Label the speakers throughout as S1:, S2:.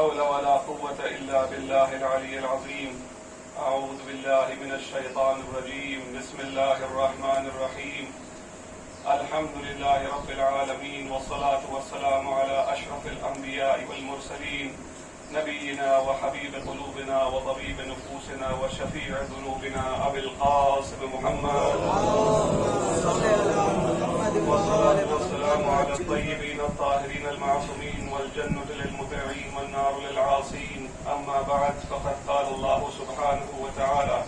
S1: حول ولا قوة إلا بالله العلي العظيم. أعوذ بالله من الشيطان الرجيم. بسم الله الرحمن الرحيم. الحمد لله رب العالمين، والصلاة والسلام على أشرف الأنبياء والمرسلين، نبينا وحبيب قلوبنا وطبيب نفوسنا وشفيع ذنوبنا أبي القاسم محمد، والصلاة والسلام على الطيبين الطاهرين المعصومين، والجنة للمطيعين والنار للعاصين. أما بعد، فقد قال الله سبحانه وتعالى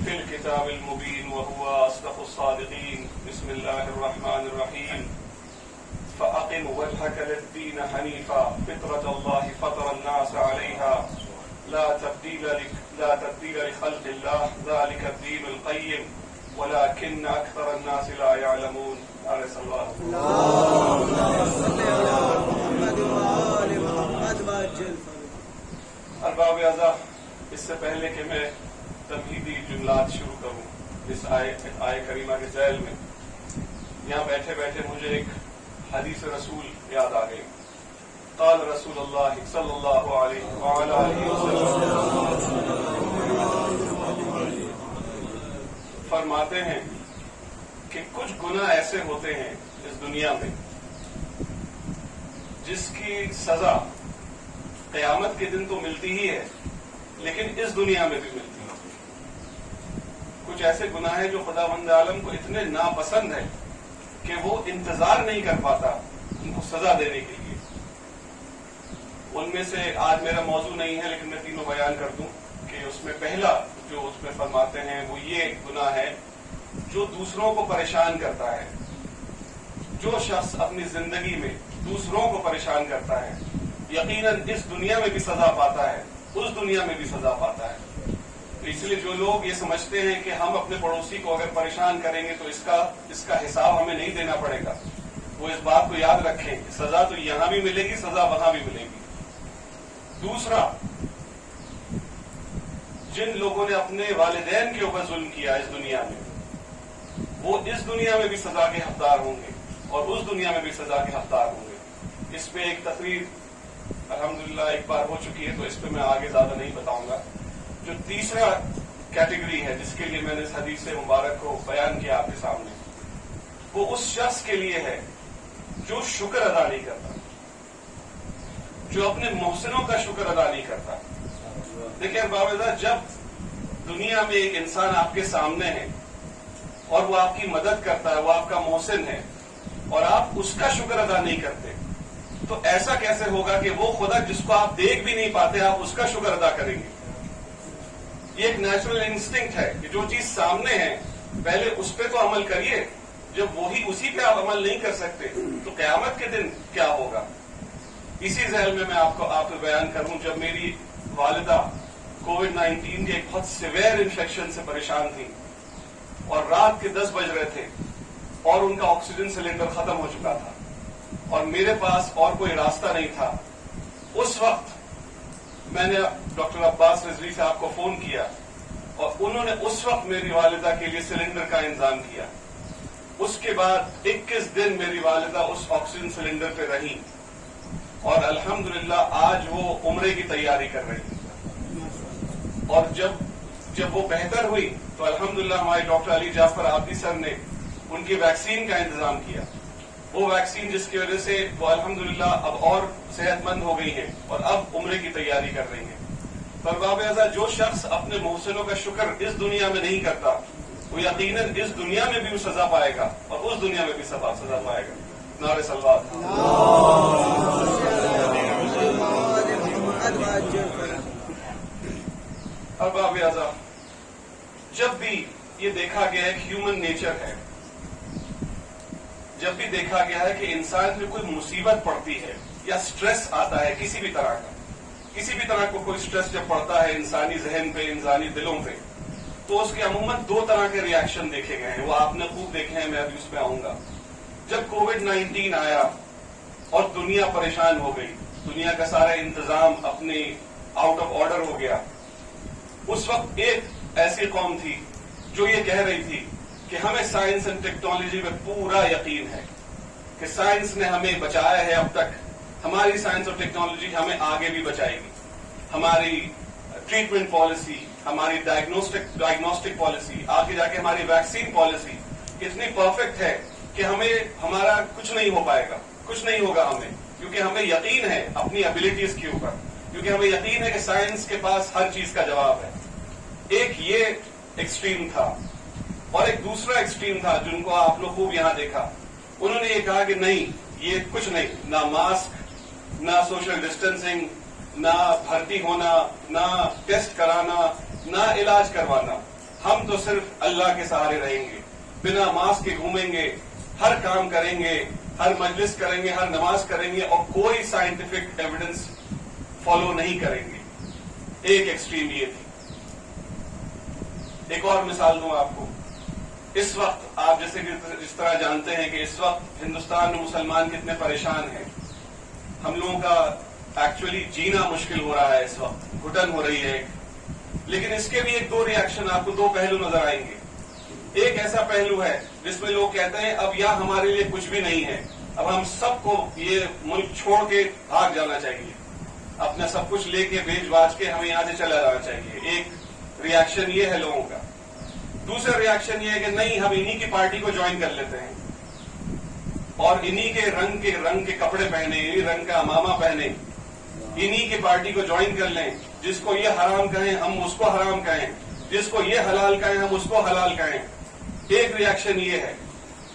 S1: في الكتاب المبين وهو أصدق الصادقين. بسم الله الرحمن الرحيم. فأقم وجهك للدين حنيفا فطرة الله فطر الناس عليها لا تبديل لخلق الله ذلك الدين القيم ولكن أكثر الناس لا يعلمون. صلى الله اللهم صل على محمد وآل محمد وعجل. ارباب اعزاء، اس سے پہلے کہ میں تمہیدی جملات شروع کروں اس آیہ کریمہ کے ذیل میں، یہاں بیٹھے بیٹھے مجھے ایک حدیث رسول یاد آ گئی. قال رسول اللہ صلی اللہ علیہ وآلہ وسلم، فرماتے ہیں کہ کچھ گناہ ایسے ہوتے ہیں اس دنیا میں جس کی سزا قیامت کے دن تو ملتی ہی ہے، لیکن اس دنیا میں بھی ملتی ہے. کچھ ایسے گناہ ہیں جو خداوند عالم کو اتنے ناپسند ہے کہ وہ انتظار نہیں کر پاتا ان کو سزا دینے کے لیے. ان میں سے آج میرا موضوع نہیں ہے، لیکن میں تینوں بیان کر دوں کہ اس میں پہلا جو اس میں فرماتے ہیں وہ یہ گناہ ہے جو دوسروں کو پریشان کرتا ہے. جو شخص اپنی زندگی میں دوسروں کو پریشان کرتا ہے یقیناً اس دنیا میں بھی سزا پاتا ہے، اس دنیا میں بھی سزا پاتا ہے. اس لیے جو لوگ یہ سمجھتے ہیں کہ ہم اپنے پڑوسی کو اگر پریشان کریں گے تو اس کا حساب ہمیں نہیں دینا پڑے گا، وہ اس بات کو یاد رکھیں کہ سزا تو یہاں بھی ملے گی، سزا وہاں بھی ملے گی. دوسرا، جن لوگوں نے اپنے والدین کے اوپر ظلم کیا اس دنیا میں، وہ اس دنیا میں بھی سزا کے حقدار ہوں گے اور اس دنیا میں بھی سزا کے حقدار ہوں گے. اس پہ ایک تقریر الحمدللہ ایک بار ہو چکی ہے، تو اس پہ میں آگے زیادہ نہیں بتاؤں گا. جو تیسرا کیٹیگری ہے جس کے لیے میں نے اس حدیث مبارک کو بیان کیا آپ کے سامنے، وہ اس شخص کے لیے ہے جو شکر ادا نہیں کرتا، جو اپنے محسنوں کا شکر ادا نہیں کرتا. دیکھیں باوجہ، جب دنیا میں ایک انسان آپ کے سامنے ہے اور وہ آپ کی مدد کرتا ہے، وہ آپ کا محسن ہے، اور آپ اس کا شکر ادا نہیں کرتے، تو ایسا کیسے ہوگا کہ وہ خدا جس کو آپ دیکھ بھی نہیں پاتے آپ اس کا شکر ادا کریں گے؟ یہ ایک نیچرل انسٹنکٹ ہے کہ جو چیز سامنے ہے پہلے اس پہ تو عمل کریے. جب اسی پہ آپ عمل نہیں کر سکتے تو قیامت کے دن کیا ہوگا؟ اسی ذیل میں آپ کو بیان کروں، جب میری والدہ کووڈ-19 کے ایک بہت سیویئر انفیکشن سے پریشان تھی اور رات کے 10 بج رہے تھے اور ان کا آکسیجن سلنڈر ختم ہو چکا تھا اور میرے پاس اور کوئی راستہ نہیں تھا، اس وقت میں نے ڈاکٹر عباس رضوی صاحب کو فون کیا اور انہوں نے اس وقت میری والدہ کے لیے سلنڈر کا انتظام کیا. اس کے بعد 21 دن میری والدہ اس آکسیجن سلنڈر پہ رہی اور الحمدللہ آج وہ عمرے کی تیاری کر رہی. اور جب وہ بہتر ہوئی تو الحمدللہ ہمارے ڈاکٹر علی جعفر عابدی سر نے ان کی ویکسین کا انتظام کیا. وہ ویکسین جس کی وجہ سے وہ الحمدللہ اب اور صحت مند ہو گئی ہے اور اب عمرے کی تیاری کر رہی ہیں. پر باب اعزاء، جو شخص اپنے محسنوں کا شکر اس دنیا میں نہیں کرتا وہ یقیناً اس دنیا میں بھی سزا پائے گا اور اس دنیا میں بھی سزا پائے گا. نعرہ صلوات. اب باب اعزاء، جب بھی یہ دیکھا گیا ہے کہ ہیومن نیچر ہے، جب بھی دیکھا گیا ہے کہ انسان میں کوئی مصیبت پڑتی ہے یا سٹریس آتا ہے کسی بھی طرح کو کوئی سٹریس جب پڑتا ہے انسانی ذہن پہ، انسانی دلوں پہ، تو اس کے عموماً 2 طرح کے ریاکشن دیکھے گئے ہیں. وہ آپ نے خوب دیکھے ہیں، میں ابھی اس پہ آؤں گا. جب کووڈ-19 آیا اور دنیا پریشان ہو گئی، دنیا کا سارا انتظام اپنے آؤٹ آف آرڈر ہو گیا، اس وقت ایک ایسی قوم تھی جو یہ کہہ رہی تھی کہ ہمیں سائنس اینڈ ٹیکنالوجی میں پورا یقین ہے کہ سائنس نے ہمیں بچایا ہے اب تک، ہماری سائنس اور ٹیکنالوجی ہمیں آگے بھی بچائے گی. ہماری ٹریٹمنٹ پالیسی, ہماری ڈائگنوسٹک پالیسی, آگے جا کے ہماری ویکسین پالیسی اتنی پرفیکٹ ہے کہ ہمارا کچھ نہیں ہو پائے گا, کچھ نہیں ہوگا ہمیں, کیونکہ ہمیں یقین ہے اپنی ابیلٹیز کے اوپر, کیونکہ ہمیں یقین ہے کہ سائنس کے پاس ہر چیز کا جواب ہے. ایک یہ ایکسٹریم تھا, اور ایک دوسرا ایکسٹریم تھا جن کو آپ لوگ خوب یہاں دیکھا. انہوں نے یہ کہا کہ نہیں, یہ کچھ نہیں, نہ ماسک, نہ سوشل ڈسٹینسنگ, نہ بھرتی ہونا, نہ ٹیسٹ کرانا, نہ علاج کروانا, ہم تو صرف اللہ کے سہارے رہیں گے, بنا ماسک کے گھومیں گے, ہر کام کریں گے, ہر مجلس کریں گے, ہر نماز کریں گے, اور کوئی سائنٹیفک ایویڈنس فالو نہیں کریں گے. ایک ایکسٹریم یہ تھی. ایک اور مثال دوں آپ کو. اس وقت آپ جس طرح جانتے ہیں کہ اس وقت ہندوستان میں مسلمان کتنے پریشان ہیں. ہم لوگوں کا ایکچولی جینا مشکل ہو رہا ہے, اس وقت گھٹن ہو رہی ہے. لیکن اس کے بھی ایک دو ریئیکشن آپ کو, دو پہلو نظر آئیں گے. ایک ایسا پہلو ہے جس میں لوگ کہتے ہیں اب یا ہمارے لیے کچھ بھی نہیں ہے, اب ہم سب کو یہ ملک چھوڑ کے بھاگ جانا چاہیے, اپنا سب کچھ لے کے بیچ باچ کے ہمیں یہاں سے چلا جانا چاہیے. ایک ریئیکشن یہ ہے لوگوں کا. دوسرا ریئیکشن یہ ہے کہ نہیں, ہم انہی کی پارٹی کو جوائن کر لیتے ہیں, اور انہی کے رنگ کے کپڑے پہنے, انہی رنگ کا امامہ پہنے, انہی کی پارٹی کو جوائن کر لیں. جس کو یہ حرام کہیں ہم اس کو حرام کہیں, جس کو یہ حلال کہیں ہم اس کو حلال کہیں. ایک ریئیکشن یہ ہے.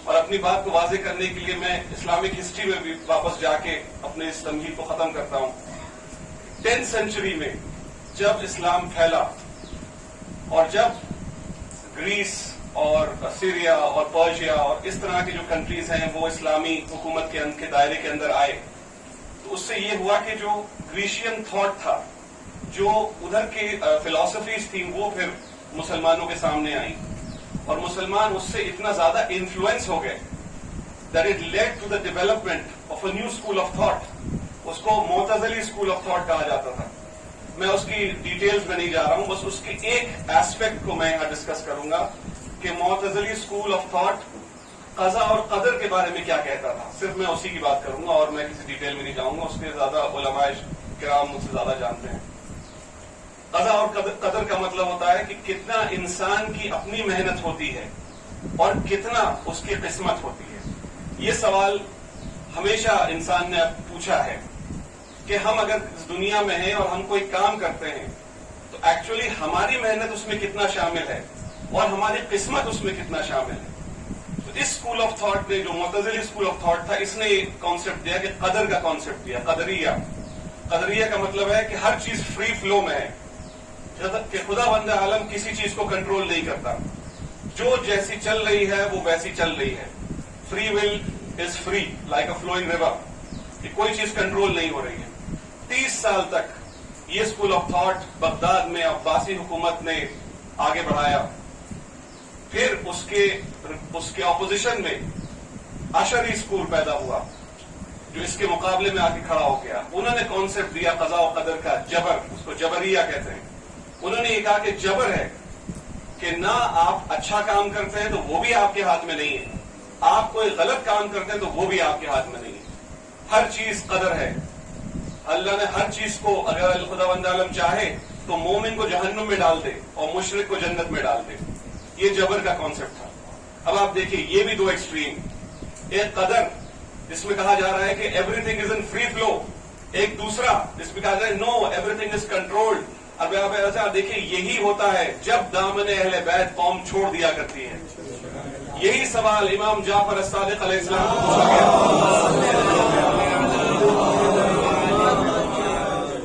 S1: اور اپنی بات کو واضح کرنے کے لیے میں اسلامک ہسٹری میں بھی واپس جا کے اپنے اس تمہید کو ختم کرتا ہوں. 10th سینچری میں جب اسلام پھیلا, اور جب گریس اور سیریا اور پرشیا اور اس طرح کی جو کنٹریز ہیں وہ اسلامی حکومت کے دائرے کے اندر آئے, تو اس سے یہ ہوا کہ جو گریشین تھاٹ تھا, جو ادھر کی فلاسفیز تھیں, وہ پھر مسلمانوں کے سامنے آئیں, اور مسلمان اس سے اتنا زیادہ انفلوئنس ہو گئے that it led to the development of a new school of thought. اس کو معتزلی اسکول آف تھاٹ کہا جاتا تھا. میں اس کی ڈیٹیلز میں نہیں جا رہا ہوں, بس اس کے ایک ایسپیکٹ کو میں یہاں ڈسکس کروں گا کہ معتزلی اسکول آف تھاٹ قضا اور قدر کے بارے میں کیا کہتا تھا. صرف میں اسی کی بات کروں گا, اور میں کسی ڈیٹیل میں نہیں جاؤں گا, اس کے زیادہ علماء کرام مجھ سے زیادہ جانتے ہیں. قضا اور قدر کا مطلب ہوتا ہے کہ کتنا انسان کی اپنی محنت ہوتی ہے اور کتنا اس کی قسمت ہوتی ہے. یہ سوال ہمیشہ انسان نے پوچھا ہے کہ ہم اگر اس دنیا میں ہیں اور ہم کوئی کام کرتے ہیں تو ایکچولی ہماری محنت اس میں کتنا شامل ہے اور ہماری قسمت اس میں کتنا شامل ہے. تو اس اسکول آف تھاٹ نے, جو معتزلی اسکول آف تھاٹ تھا, اس نے یہ کانسیپٹ دیا کہ قدر کا کانسیپٹ دیا. قدریہ کا مطلب ہے کہ ہر چیز فری فلو میں ہے, کہ خدا بند عالم کسی چیز کو کنٹرول نہیں کرتا, جو جیسی چل رہی ہے وہ ویسی چل رہی ہے. Free will is free like a flowing river, کہ کوئی چیز کنٹرول نہیں ہو رہی ہے. 30 سال تک یہ اسکول آف تھاٹ بغداد میں عباسی حکومت نے آگے بڑھایا. پھر اس کے اپوزیشن میں اشعری اسکول پیدا ہوا, جو اس کے مقابلے میں آ کے کھڑا ہو گیا. انہوں نے کانسیپٹ دیا قضاء و قدر کا, جبر, اس کو جبریہ کہتے ہیں. انہوں نے یہ کہا کہ جبر ہے کہ نہ آپ اچھا کام کرتے ہیں تو وہ بھی آپ کے ہاتھ میں نہیں ہے, آپ کوئی غلط کام کرتے ہیں تو وہ بھی آپ کے ہاتھ میں نہیں ہے. ہر چیز قدر ہے. اللہ نے ہر چیز کو, اگر خدا بند عالم چاہے تو مومن کو جہنم میں ڈال دے اور مشرک کو جنت میں ڈال دے. یہ جبر کا کانسیپٹ تھا. اب آپ دیکھیے یہ بھی دو ایکسٹریم. ایک قدر جس میں کہا جا رہا ہے کہ every thing is in free flow, ایک دوسرا جس میں کہا جا رہا ہے نو, ایوری تھنگ از کنٹرولڈ. اب آپ دیکھیے یہی ہوتا ہے جب دامن اہل بیت قوم چھوڑ دیا کرتی ہے. یہی سوال امام جعفر الصادق علیہ السلام کو پوچھا گیا,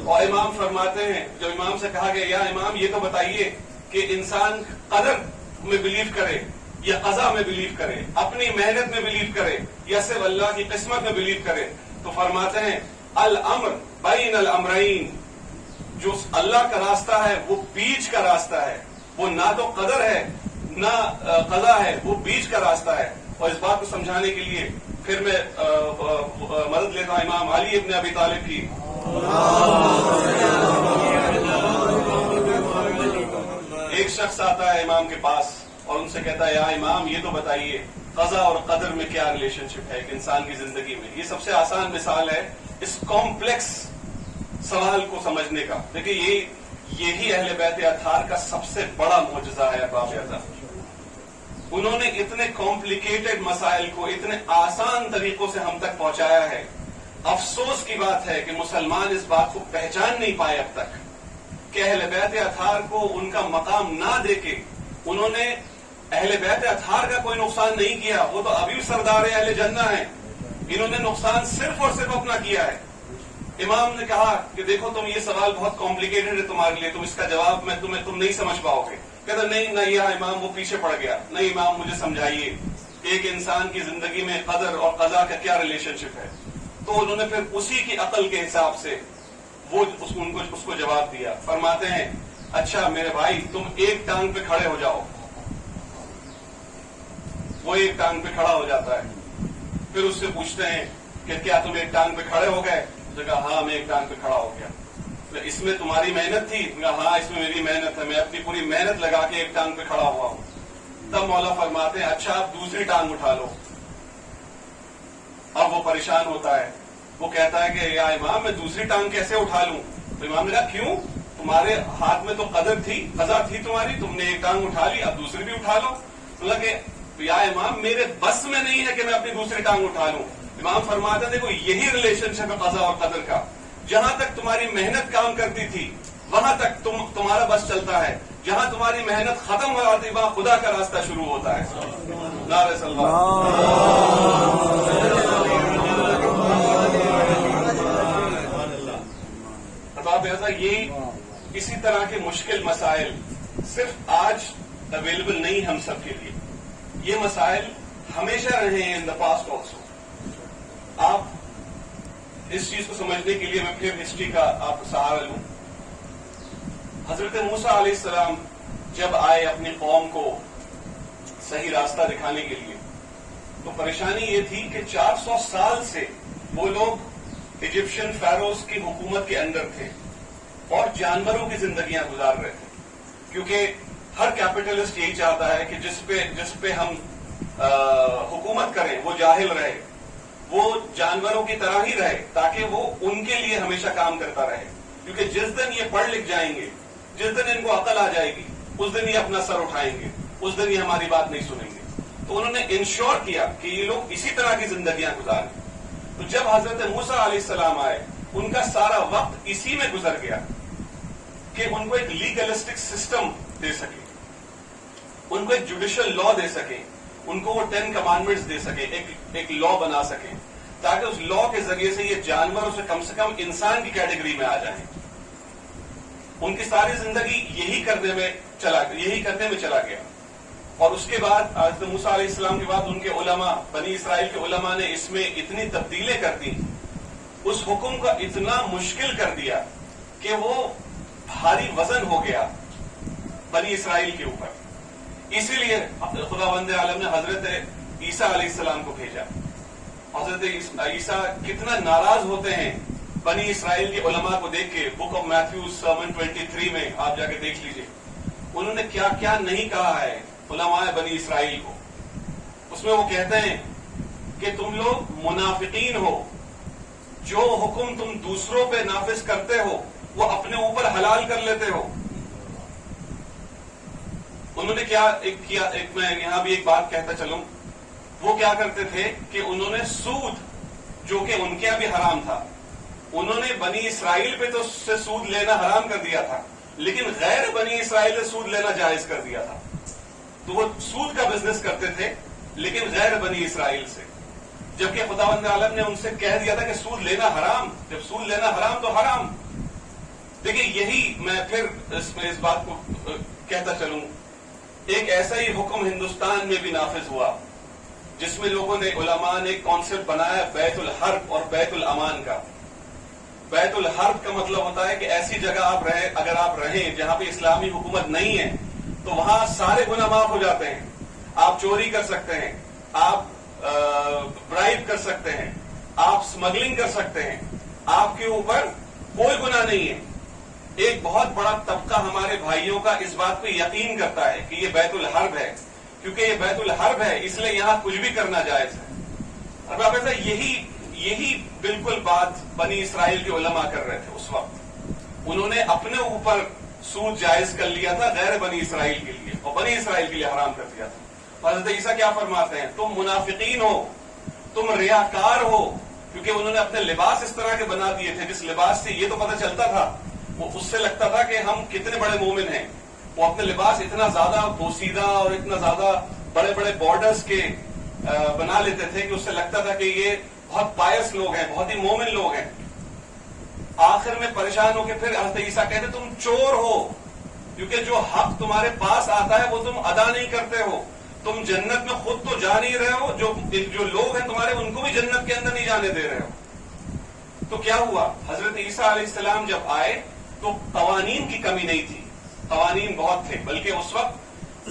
S1: اور امام فرماتے ہیں, جب امام سے کہا گیا یا امام یہ تو بتائیے کہ انسان قدر میں بلیو کرے یا قضا میں بلیو کرے, اپنی محنت میں بلیو کرے یا صرف اللہ کی قسمت میں بلیو کرے. تو فرماتے ہیں الامر بین الامرین, جو اللہ کا راستہ ہے وہ بیچ کا راستہ ہے, وہ نہ تو قدر ہے نہ قضا ہے, وہ بیچ کا راستہ ہے. اور اس بات کو سمجھانے کے لیے پھر میں مدد لیتا ہوں امام علی ابن ابی طالب کی. ایک شخص آتا ہے امام کے پاس اور ان سے کہتا ہے یا امام یہ تو بتائیے قضا اور قدر میں کیا ریلیشن شپ ہے ایک انسان کی زندگی میں. یہ سب سے آسان مثال ہے اس کمپلیکس سوال کو سمجھنے کا. دیکھیے یہی اہل بیت اطہار کا سب سے بڑا معجزہ ہے باب اعظم. انہوں نے اتنے کمپلیکیٹڈ مسائل کو اتنے آسان طریقوں سے ہم تک پہنچایا ہے. افسوس کی بات ہے کہ مسلمان اس بات کو پہچان نہیں پائے اب تک کہ اہل بیت اطہار کو ان کا مقام نہ دے کے انہوں نے اہل بیت اطہار کا کوئی نقصان نہیں کیا. وہ تو ابھی سردار اہل جنہ ہیں. انہوں نے نقصان صرف اور صرف اپنا کیا ہے. امام نے کہا کہ دیکھو تم یہ سوال بہت کمپلیکیٹڈ ہے تمہارے لیے, تم اس کا جواب تم نہیں سمجھ پاؤ گے. کہتا نہیں نہ یہ امام وہ پیچھے پڑ گیا. نہیں امام مجھے سمجھائیے کہ ایک انسان کی زندگی میں قدر اور قضا کا کیا ریلیشن شپ ہے. تو انہوں نے پھر اسی کی عقل کے حساب سے وہ اس کو جواب دیا. فرماتے ہیں اچھا میرے بھائی تم ایک ٹانگ پہ کھڑے ہو جاؤ. وہ ایک ٹانگ پہ کھڑا ہو جاتا ہے. پھر اس سے پوچھتے ہیں کہ کیا تم ایک ٹانگ پہ کھڑے ہو گئے؟ تو کہا ہاں میں ایک ٹانگ پہ کھڑا ہو گیا. اس میں تمہاری محنت تھی؟ کہا ہاں اس میں میری محنت ہے, میں اپنی پوری محنت لگا کے ایک ٹانگ پہ کھڑا ہوا ہوں. تب مولا فرماتے ہیں اچھا آپ دوسری ٹانگ اٹھا لو. اب وہ پریشان ہوتا ہے. وہ کہتا ہے کہ یا امام میں دوسری ٹانگ کیسے اٹھا لوں؟ تو امام نے کہا کیوں؟ تمہارے ہاتھ میں تو قدر تھی, قضا تھی تمہاری, تم نے ایک ٹانگ اٹھا لی, اب دوسری بھی اٹھا لو. تو کہ یا امام میرے بس میں نہیں ہے کہ میں اپنی دوسری ٹانگ اٹھا لوں. امام فرماتے ہیں دیکھو یہی ریلیشن شپ ہے قضا اور قدر کا. جہاں تک تمہاری محنت کام کرتی تھی وہاں تک تمہارا بس چلتا ہے. جہاں تمہاری محنت ختم ہو جاتی وہاں خدا کا راستہ شروع ہوتا ہے. نعرہ سلوات. ایسا یہی اسی طرح کے مشکل مسائل صرف آج اویلیبل نہیں ہم سب کے لیے. یہ مسائل ہمیشہ رہے ہیں ان دا پاسٹ آلسو. آپ اس چیز کو سمجھنے کے لیے میں پھر ہسٹری کا آپ کو سہارا لوں. حضرت موسیٰ علیہ السلام جب آئے اپنی قوم کو صحیح راستہ دکھانے کے لیے تو پریشانی یہ تھی کہ 400 سال سے وہ لوگ ایجپشن فیروز کی حکومت کے اندر تھے اور جانوروں کی زندگیاں گزار رہے تھے. کیونکہ ہر کیپٹلسٹ یہی چاہتا ہے کہ جس پہ ہم حکومت کریں وہ جاہل رہے, وہ جانوروں کی طرح ہی رہے, تاکہ وہ ان کے لیے ہمیشہ کام کرتا رہے. کیونکہ جس دن یہ پڑھ لکھ جائیں گے, جس دن ان کو عقل آ جائے گی, اس دن یہ اپنا سر اٹھائیں گے, اس دن یہ ہماری بات نہیں سنیں گے. تو انہوں نے انشور کیا کہ یہ لوگ اسی طرح کی زندگیاں گزاریں. تو جب حضرت موسیٰ علیہ السلام آئے ان کا سارا وقت اسی میں گزر گیا کہ ان کو ایک لیگلسٹک سسٹم دے سکے, ان کو ایک جوڈیشل لا دے سکے, ان کو وہ 10 کمانڈمنٹس دے سکے, ایک لا بنا سکے, تاکہ اس لا کے ذریعے سے یہ جانوروں سے کم انسان کی کیٹیگری میں آ جائیں. ان کی ساری زندگی یہی کرنے میں چلا گیا. اور اس کے بعد حضرت موسیٰ علیہ السلام کے بعد ان کے علماء, بنی اسرائیل کے علماء نے اس میں اتنی تبدیلیں کر دی, اس حکم کا اتنا مشکل کر دیا کہ وہ بھاری وزن ہو گیا بنی اسرائیل کے اوپر. اسی لیے خداوند عالم نے حضرت عیسیٰ علیہ السلام کو بھیجا. حضرت عیسیٰ کتنا ناراض ہوتے ہیں بنی اسرائیل کے علماء کو دیکھ کے. بک آف میتھیو سرمن 23 میں آپ جا کے دیکھ لیجئے انہوں نے کیا کیا نہیں کہا ہے علماء بنی اسرائیل کو. اس میں وہ کہتے ہیں کہ تم لوگ منافقین ہو, جو حکم تم دوسروں پہ نافذ کرتے ہو وہ اپنے اوپر حلال کر لیتے ہو. انہوں نے کیا میں یہاں بھی ایک بات کہتا چلوں. وہ کیا کرتے تھے کہ انہوں نے سود, جو کہ ان کے یہاں بھی حرام تھا, انہوں نے بنی اسرائیل پہ تو سے سود لینا حرام کر دیا تھا, لیکن غیر بنی اسرائیل سے سود لینا جائز کر دیا تھا. تو وہ سود کا بزنس کرتے تھے لیکن غیر بنی اسرائیل سے, جبکہ خداوند عالم نے ان سے کہہ دیا تھا کہ سود لینا حرام. جب سود لینا حرام تو حرام. دیکھیں یہی میں پھر اس بات کو کہتا چلوں, ایک ایسا ہی حکم ہندوستان میں بھی نافذ ہوا جس میں لوگوں نے, علماء نے ایک کانسیپٹ بنایا بیت الحرب اور بیت الامان کا. بیت الحرب کا مطلب ہوتا ہے کہ ایسی جگہ اگر آپ رہیں جہاں پہ اسلامی حکومت نہیں ہے تو وہاں سارے گناہ معاف ہو جاتے ہیں. آپ چوری کر سکتے ہیں, آپ برائب کر سکتے ہیں, آپ اسمگلنگ کر سکتے ہیں, آپ کے اوپر کوئی گناہ نہیں ہے. ایک بہت بڑا طبقہ ہمارے بھائیوں کا اس بات پہ یقین کرتا ہے کہ یہ بیت الحرب ہے, کیونکہ یہ بیت الحرب ہے اس لیے یہاں کچھ بھی کرنا جائز ہے. اب آپ ایسا یہی بالکل بات بنی اسرائیل کے علماء کر رہے تھے اس وقت. انہوں نے اپنے اوپر سود جائز کر لیا تھا غیر بنی اسرائیل کے لیے, اور بنی اسرائیل کے لیے حرام کر دیا تھا. حضرت عیسیٰ کیا فرماتے ہیں, تم منافقین ہو, تم ریاکار ہو, کیونکہ انہوں نے اپنے لباس اس طرح کے بنا دیے تھے جس لباس سے یہ تو پتہ چلتا تھا, وہ اس سے لگتا تھا کہ ہم کتنے بڑے مومن ہیں. وہ اپنے لباس اتنا زیادہ پوشیدہ اور اتنا زیادہ بڑے بڑے بارڈرز کے بنا لیتے تھے کہ اس سے لگتا تھا کہ یہ بہت پائس لوگ ہیں, بہت ہی مومن لوگ ہیں. آخر میں پریشان ہو کے پھر حضرت عیسیٰ کہتے تم چور ہو, کیونکہ جو حق تمہارے پاس آتا ہے وہ تم ادا نہیں کرتے ہو. تم جنت میں خود تو جا نہیں رہے ہو, جو لوگ ہیں تمہارے ان کو بھی جنت کے اندر نہیں جانے دے رہے ہو. تو کیا ہوا, حضرت عیسیٰ علیہ السلام جب آئے تو قوانین کی کمی نہیں تھی, قوانین بہت تھے, بلکہ اس وقت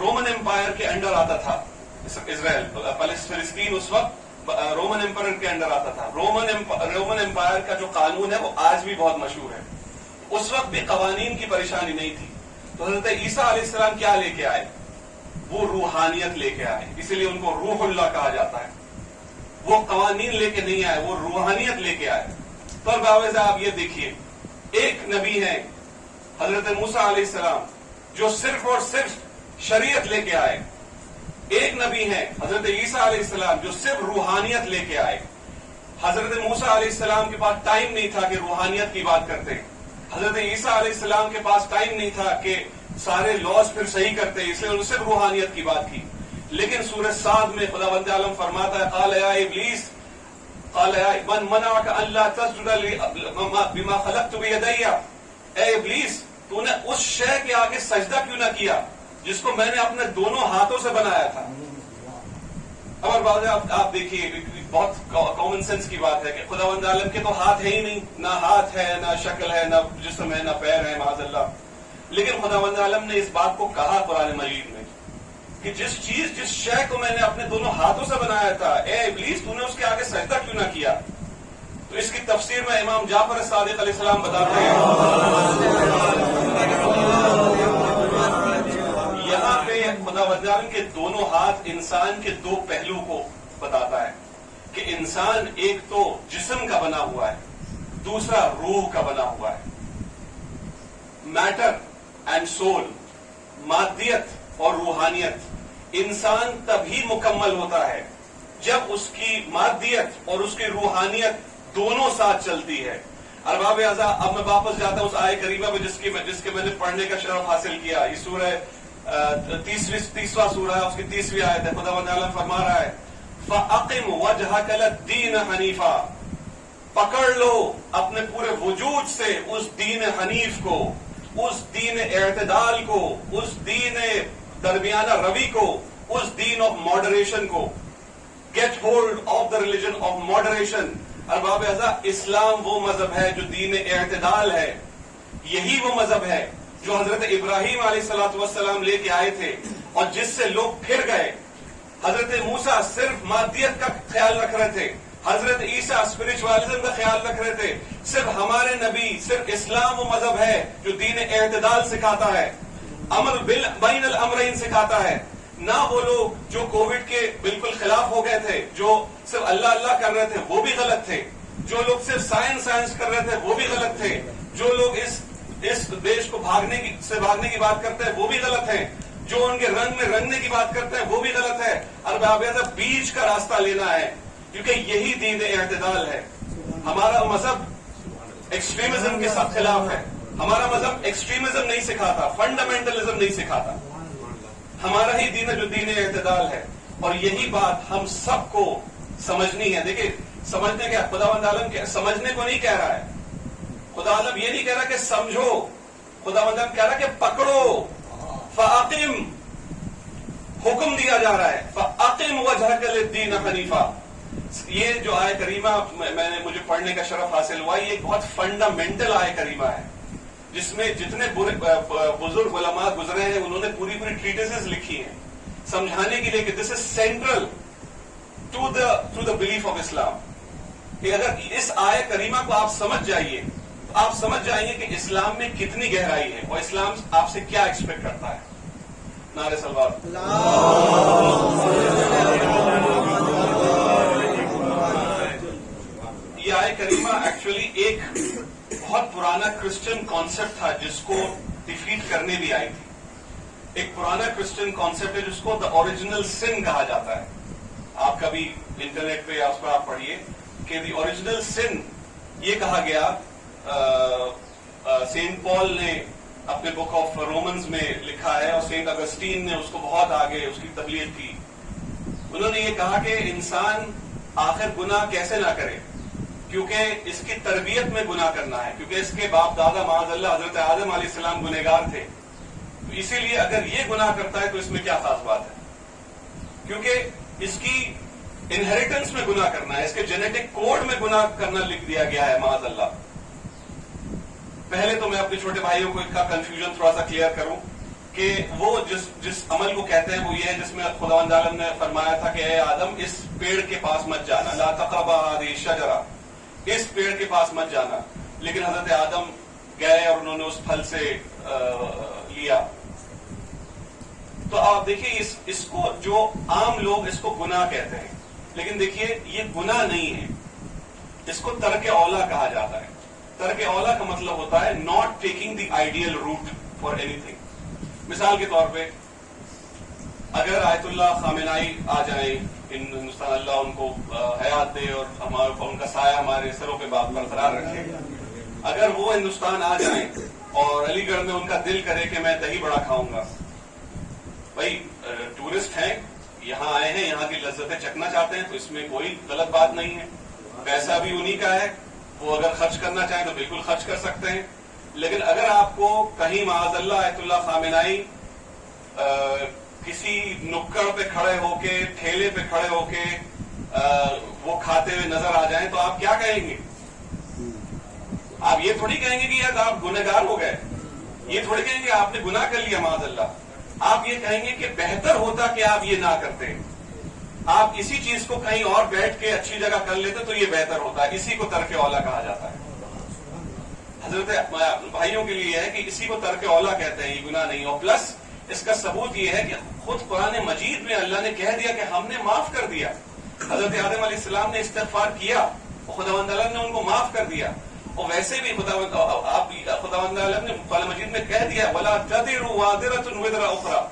S1: رومن امپائر کے انڈر آتا تھا اسرائیل. فلسطین اس وقت رومن امپائر کے انڈر آتا تھا. رومن امپائر کا جو قانون ہے وہ آج بھی بہت مشہور ہے. اس وقت بھی قوانین کی پریشانی نہیں تھی. تو حضرت عیسیٰ علیہ السلام کیا لے کے آئے, وہ روحانیت لے کے آئے, اسی لیے ان کو روح اللہ کہا جاتا ہے. وہ قوانین لے کے نہیں آئے, وہ روحانیت لے کے آئے. پر باوجود آپ یہ دیکھیے, ایک نبی ہے حضرت موسیٰ علیہ السلام جو صرف اور صرف شریعت لے کے آئے. ایک نبی ہے حضرت عیسیٰ علیہ السلام جو صرف روحانیت لے کے آئے. حضرت موسیٰ علیہ السلام کے پاس ٹائم نہیں تھا کہ روحانیت کی بات کرتے. حضرت عیسیٰ علیہ السلام کے پاس ٹائم نہیں تھا کہ سارے لاز پھر صحیح کرتے, اس لیے انہوں نے صرف روحانیت کی بات کی. لیکن سورہ صاد میں خداوند عالم فرماتا ہے, قال یا ابلیس, قال یا من منعک ان لا تسجد بما خلقت بیدی, اے ابلیس تو نے اس شے کے آگے سجدہ کیوں نہ کیا جس کو میں نے اپنے دونوں ہاتھوں سے بنایا تھا. اور بعض آپ دیکھیے, بہت کامن سینس کی بات ہے کہ خداوند عالم کے تو ہاتھ ہے ہی نہیں, نہ ہاتھ ہے, نہ شکل ہے, نہ جسم ہے, نہ پیر ہے, معاذ اللہ. لیکن خداوند عالم نے اس بات کو کہا قرآن مجید میں کہ جس شے کو میں نے اپنے دونوں ہاتھوں سے بنایا تھا, اے ابلیس تو نے اس کے آگے سجدہ کیوں نہ کیا. تو اس کی تفسیر میں امام جعفر صادق علیہ السلام بتاتے ہیں, یہاں پہ خداوند عالم کے دونوں ہاتھ انسان کے دو پہلو کو بتاتا ہے کہ انسان ایک تو جسم کا بنا ہوا ہے, دوسرا روح کا بنا ہوا ہے. میٹر اینڈ سول, مادیت اور روحانیت. انسان تبھی مکمل ہوتا ہے جب اس کی مادیت اور اس کی روحانیت دونوں ساتھ چلتی ہے. ارباب اعضاء, اب میں واپس جاتا ہوں اس آیت کریمہ میں جس کے میں نے پڑھنے کا شرف حاصل کیا. یہ سورہ 30واں سورہ ہے, اس کی 30ویں آیت ہے. خداوند عالم فرما رہا ہے, فَأَقِمْ وَجْهَكَ لِلدِّينِ حَنِيفًا, پکڑ لو اپنے پورے وجود سے اس دین حنیف کو, اس دین اعتدال کو, اس دین درمیانہ روی کو, اس دین آف ماڈریشن کو. Get hold of the religion of moderation. ارباب اعضاء, اسلام وہ مذہب ہے جو دین اعتدال ہے. یہی وہ مذہب ہے جو حضرت ابراہیم علیہ السلام لے کے آئے تھے اور جس سے لوگ پھر گئے. حضرت موسیٰ صرف مادیت کا خیال رکھ رہے تھے, حضرت عیسیٰ اسپرچوالزم کا خیال رکھ رہے تھے. صرف ہمارے نبی, صرف اسلام وہ مذہب ہے جو دین اعتدال سکھاتا ہے, امر بین الامرین سکھاتا ہے. نہ وہ لوگ جو کووڈ کے بالکل خلاف ہو گئے تھے, جو صرف اللہ اللہ کر رہے تھے, وہ بھی غلط تھے. جو لوگ صرف سائنس کر رہے تھے, وہ بھی غلط تھے. جو لوگ اس دیش کو بھاگنے کی بات کرتے ہیں, وہ بھی غلط ہیں. جو ان کے رنگ میں رنگنے کی بات کرتے ہیں, وہ بھی غلط ہے. ارباب اعضاء, بیچ کا راستہ لینا ہے, کیونکہ یہی دین اعتدال ہے. ہمارا مذہب ایکسٹریمزم کے ساتھ خلاف ہے. ہمارا مذہب ایکسٹریمزم نہیں سکھاتا, فنڈامنٹلزم نہیں سکھاتا. ہمارا ہی دین ہے جو دین اعتدال ہے. اور یہی بات ہم سب کو سمجھنی ہے. دیکھیں, سمجھنے کیا, خداوند عالم کے سمجھنے کو نہیں کہہ رہا ہے. خدا عالم یہ نہیں کہہ رہا کہ سمجھو, خداوند عالم کہہ رہا کہ پکڑو. فَأَقِمْ, حکم دیا جا رہا ہے, فَأَقِمْ وَجْهَكَ لِلدِّينِ حَنِيفًا. یہ جو آیت کریمہ مجھے پڑھنے کا شرف حاصل ہوا, یہ ایک بہت فنڈامنٹل آیت کریمہ ہے جس میں جتنے بزرگ علماء گزرے ہیں انہوں نے پوری ٹریٹیسز لکھی ہیں سمجھانے کے لیے کہ this is central to the belief of Islam. کہ اگر اس آیت کریمہ کو آپ سمجھ جائیے تو آپ سمجھ جائیں گے کہ اسلام میں کتنی گہرائی ہے اور اسلام آپ سے کیا ایکسپیکٹ کرتا ہے. نعرے سلوات. یہ آیت کریمہ ایکچولی ایک بہت پرانا کرسچن کانسیپٹ تھا جس کو ڈیفیٹ کرنے بھی آئی تھی. ایک پرانا کرسچن کانسیپٹ ہے جس کو دا اوریجنل سن کہا جاتا ہے. آپ کبھی انٹرنیٹ پہ یا اس پر آپ پڑھیے کہ دی اوریجنل سن یہ کہا گیا. سینٹ پال نے اپنے بک آف رومنز میں لکھا ہے اور سینٹ اگسٹین نے اس کو بہت آگے اس کی تبلیغ کی. انہوں نے یہ کہا کہ انسان آخر گناہ کیسے نہ کرے کیونکہ اس کی تربیت میں گناہ کرنا ہے, کیونکہ اس کے باپ دادا معاذ اللہ حضرت آدم علیہ السلام گنہگار تھے. اسی لیے اگر یہ گناہ کرتا ہے تو اس میں کیا خاص بات ہے, کیونکہ اس کی انہیریٹنس میں گناہ کرنا ہے, اس کے جینیٹک کوڈ میں گناہ کرنا لکھ دیا گیا ہے معاذ اللہ. پہلے تو میں اپنے چھوٹے بھائیوں کو کا کنفیوژن تھوڑا سا کلیئر کروں کہ وہ جس عمل کو کہتے ہیں وہ یہ ہے جس میں خداوند عالم نے فرمایا تھا کہ اے آدم اس پیڑ کے پاس مت جانا, لا تقربا هذه الشجرة, اس پیڑ کے پاس مت جانا. لیکن حضرت آدم گئے اور انہوں نے اس پھل سے لیا. تو آپ دیکھیے اس کو جو عام لوگ اس کو گناہ کہتے ہیں, لیکن دیکھیے یہ گناہ نہیں ہے, اس کو ترک اولا کہا جاتا ہے. ترک اولا کا مطلب ہوتا ہے not taking the ideal route for اینی تھنگ. مثال کے طور پہ اگر آیت اللہ خامنائی آ جائیں ہندوستان, اللہ ان کو حیات دے اور ان کا سایہ ہمارے سروں پہ برقرار رکھے, اگر وہ ہندوستان آ جائیں اور علی گڑھ میں ان کا دل کرے کہ میں دہی بڑا کھاؤں گا, بھائی ٹورسٹ ہیں, یہاں آئے ہیں, یہاں کی لذتیں چکھنا چاہتے ہیں, تو اس میں کوئی غلط بات نہیں ہے. پیسہ بھی انہی کا ہے, وہ اگر خرچ کرنا چاہیں تو بالکل خرچ کر سکتے ہیں. لیکن اگر آپ کو کہیں معاذ اللہ آیت اللہ خامنائی کسی نکڑ پہ کھڑے ہو کے, ٹھیلے پہ کھڑے ہو کے وہ کھاتے ہوئے نظر آ جائیں تو آپ کیا کہیں گے؟ آپ یہ تھوڑی کہیں گے کہ یار آپ گنہگار ہو گئے, یہ تھوڑی کہیں گے آپ نے گناہ کر لیا معاذ اللہ. آپ یہ کہیں گے کہ بہتر ہوتا کہ آپ یہ نہ کرتے, آپ اسی چیز کو کہیں اور بیٹھ کے اچھی جگہ کر لیتے تو یہ بہتر ہوتا ہے. اسی کو ترک اولا کہا جاتا ہے. حضرت بھائیوں کے لیے ہے کہ اسی کو ترک اولا کہتے ہیں, یہ گناہ نہیں. اور پلس اس کا ثبوت یہ ہے کہ خود قرآن مجید میں اللہ نے کہہ دیا کہ ہم نے معاف کر دیا. حضرت آدم علیہ السلام نے استغفار کیا, خداوند عالم نے ان کو معاف کر دیا. اور ویسے بھی خداوند عالم نے قرآن مجید میں کہہ دیا وَلَا تَزِرُ وَازِرَةٌ وِزْرَ أُخْرَىٰ,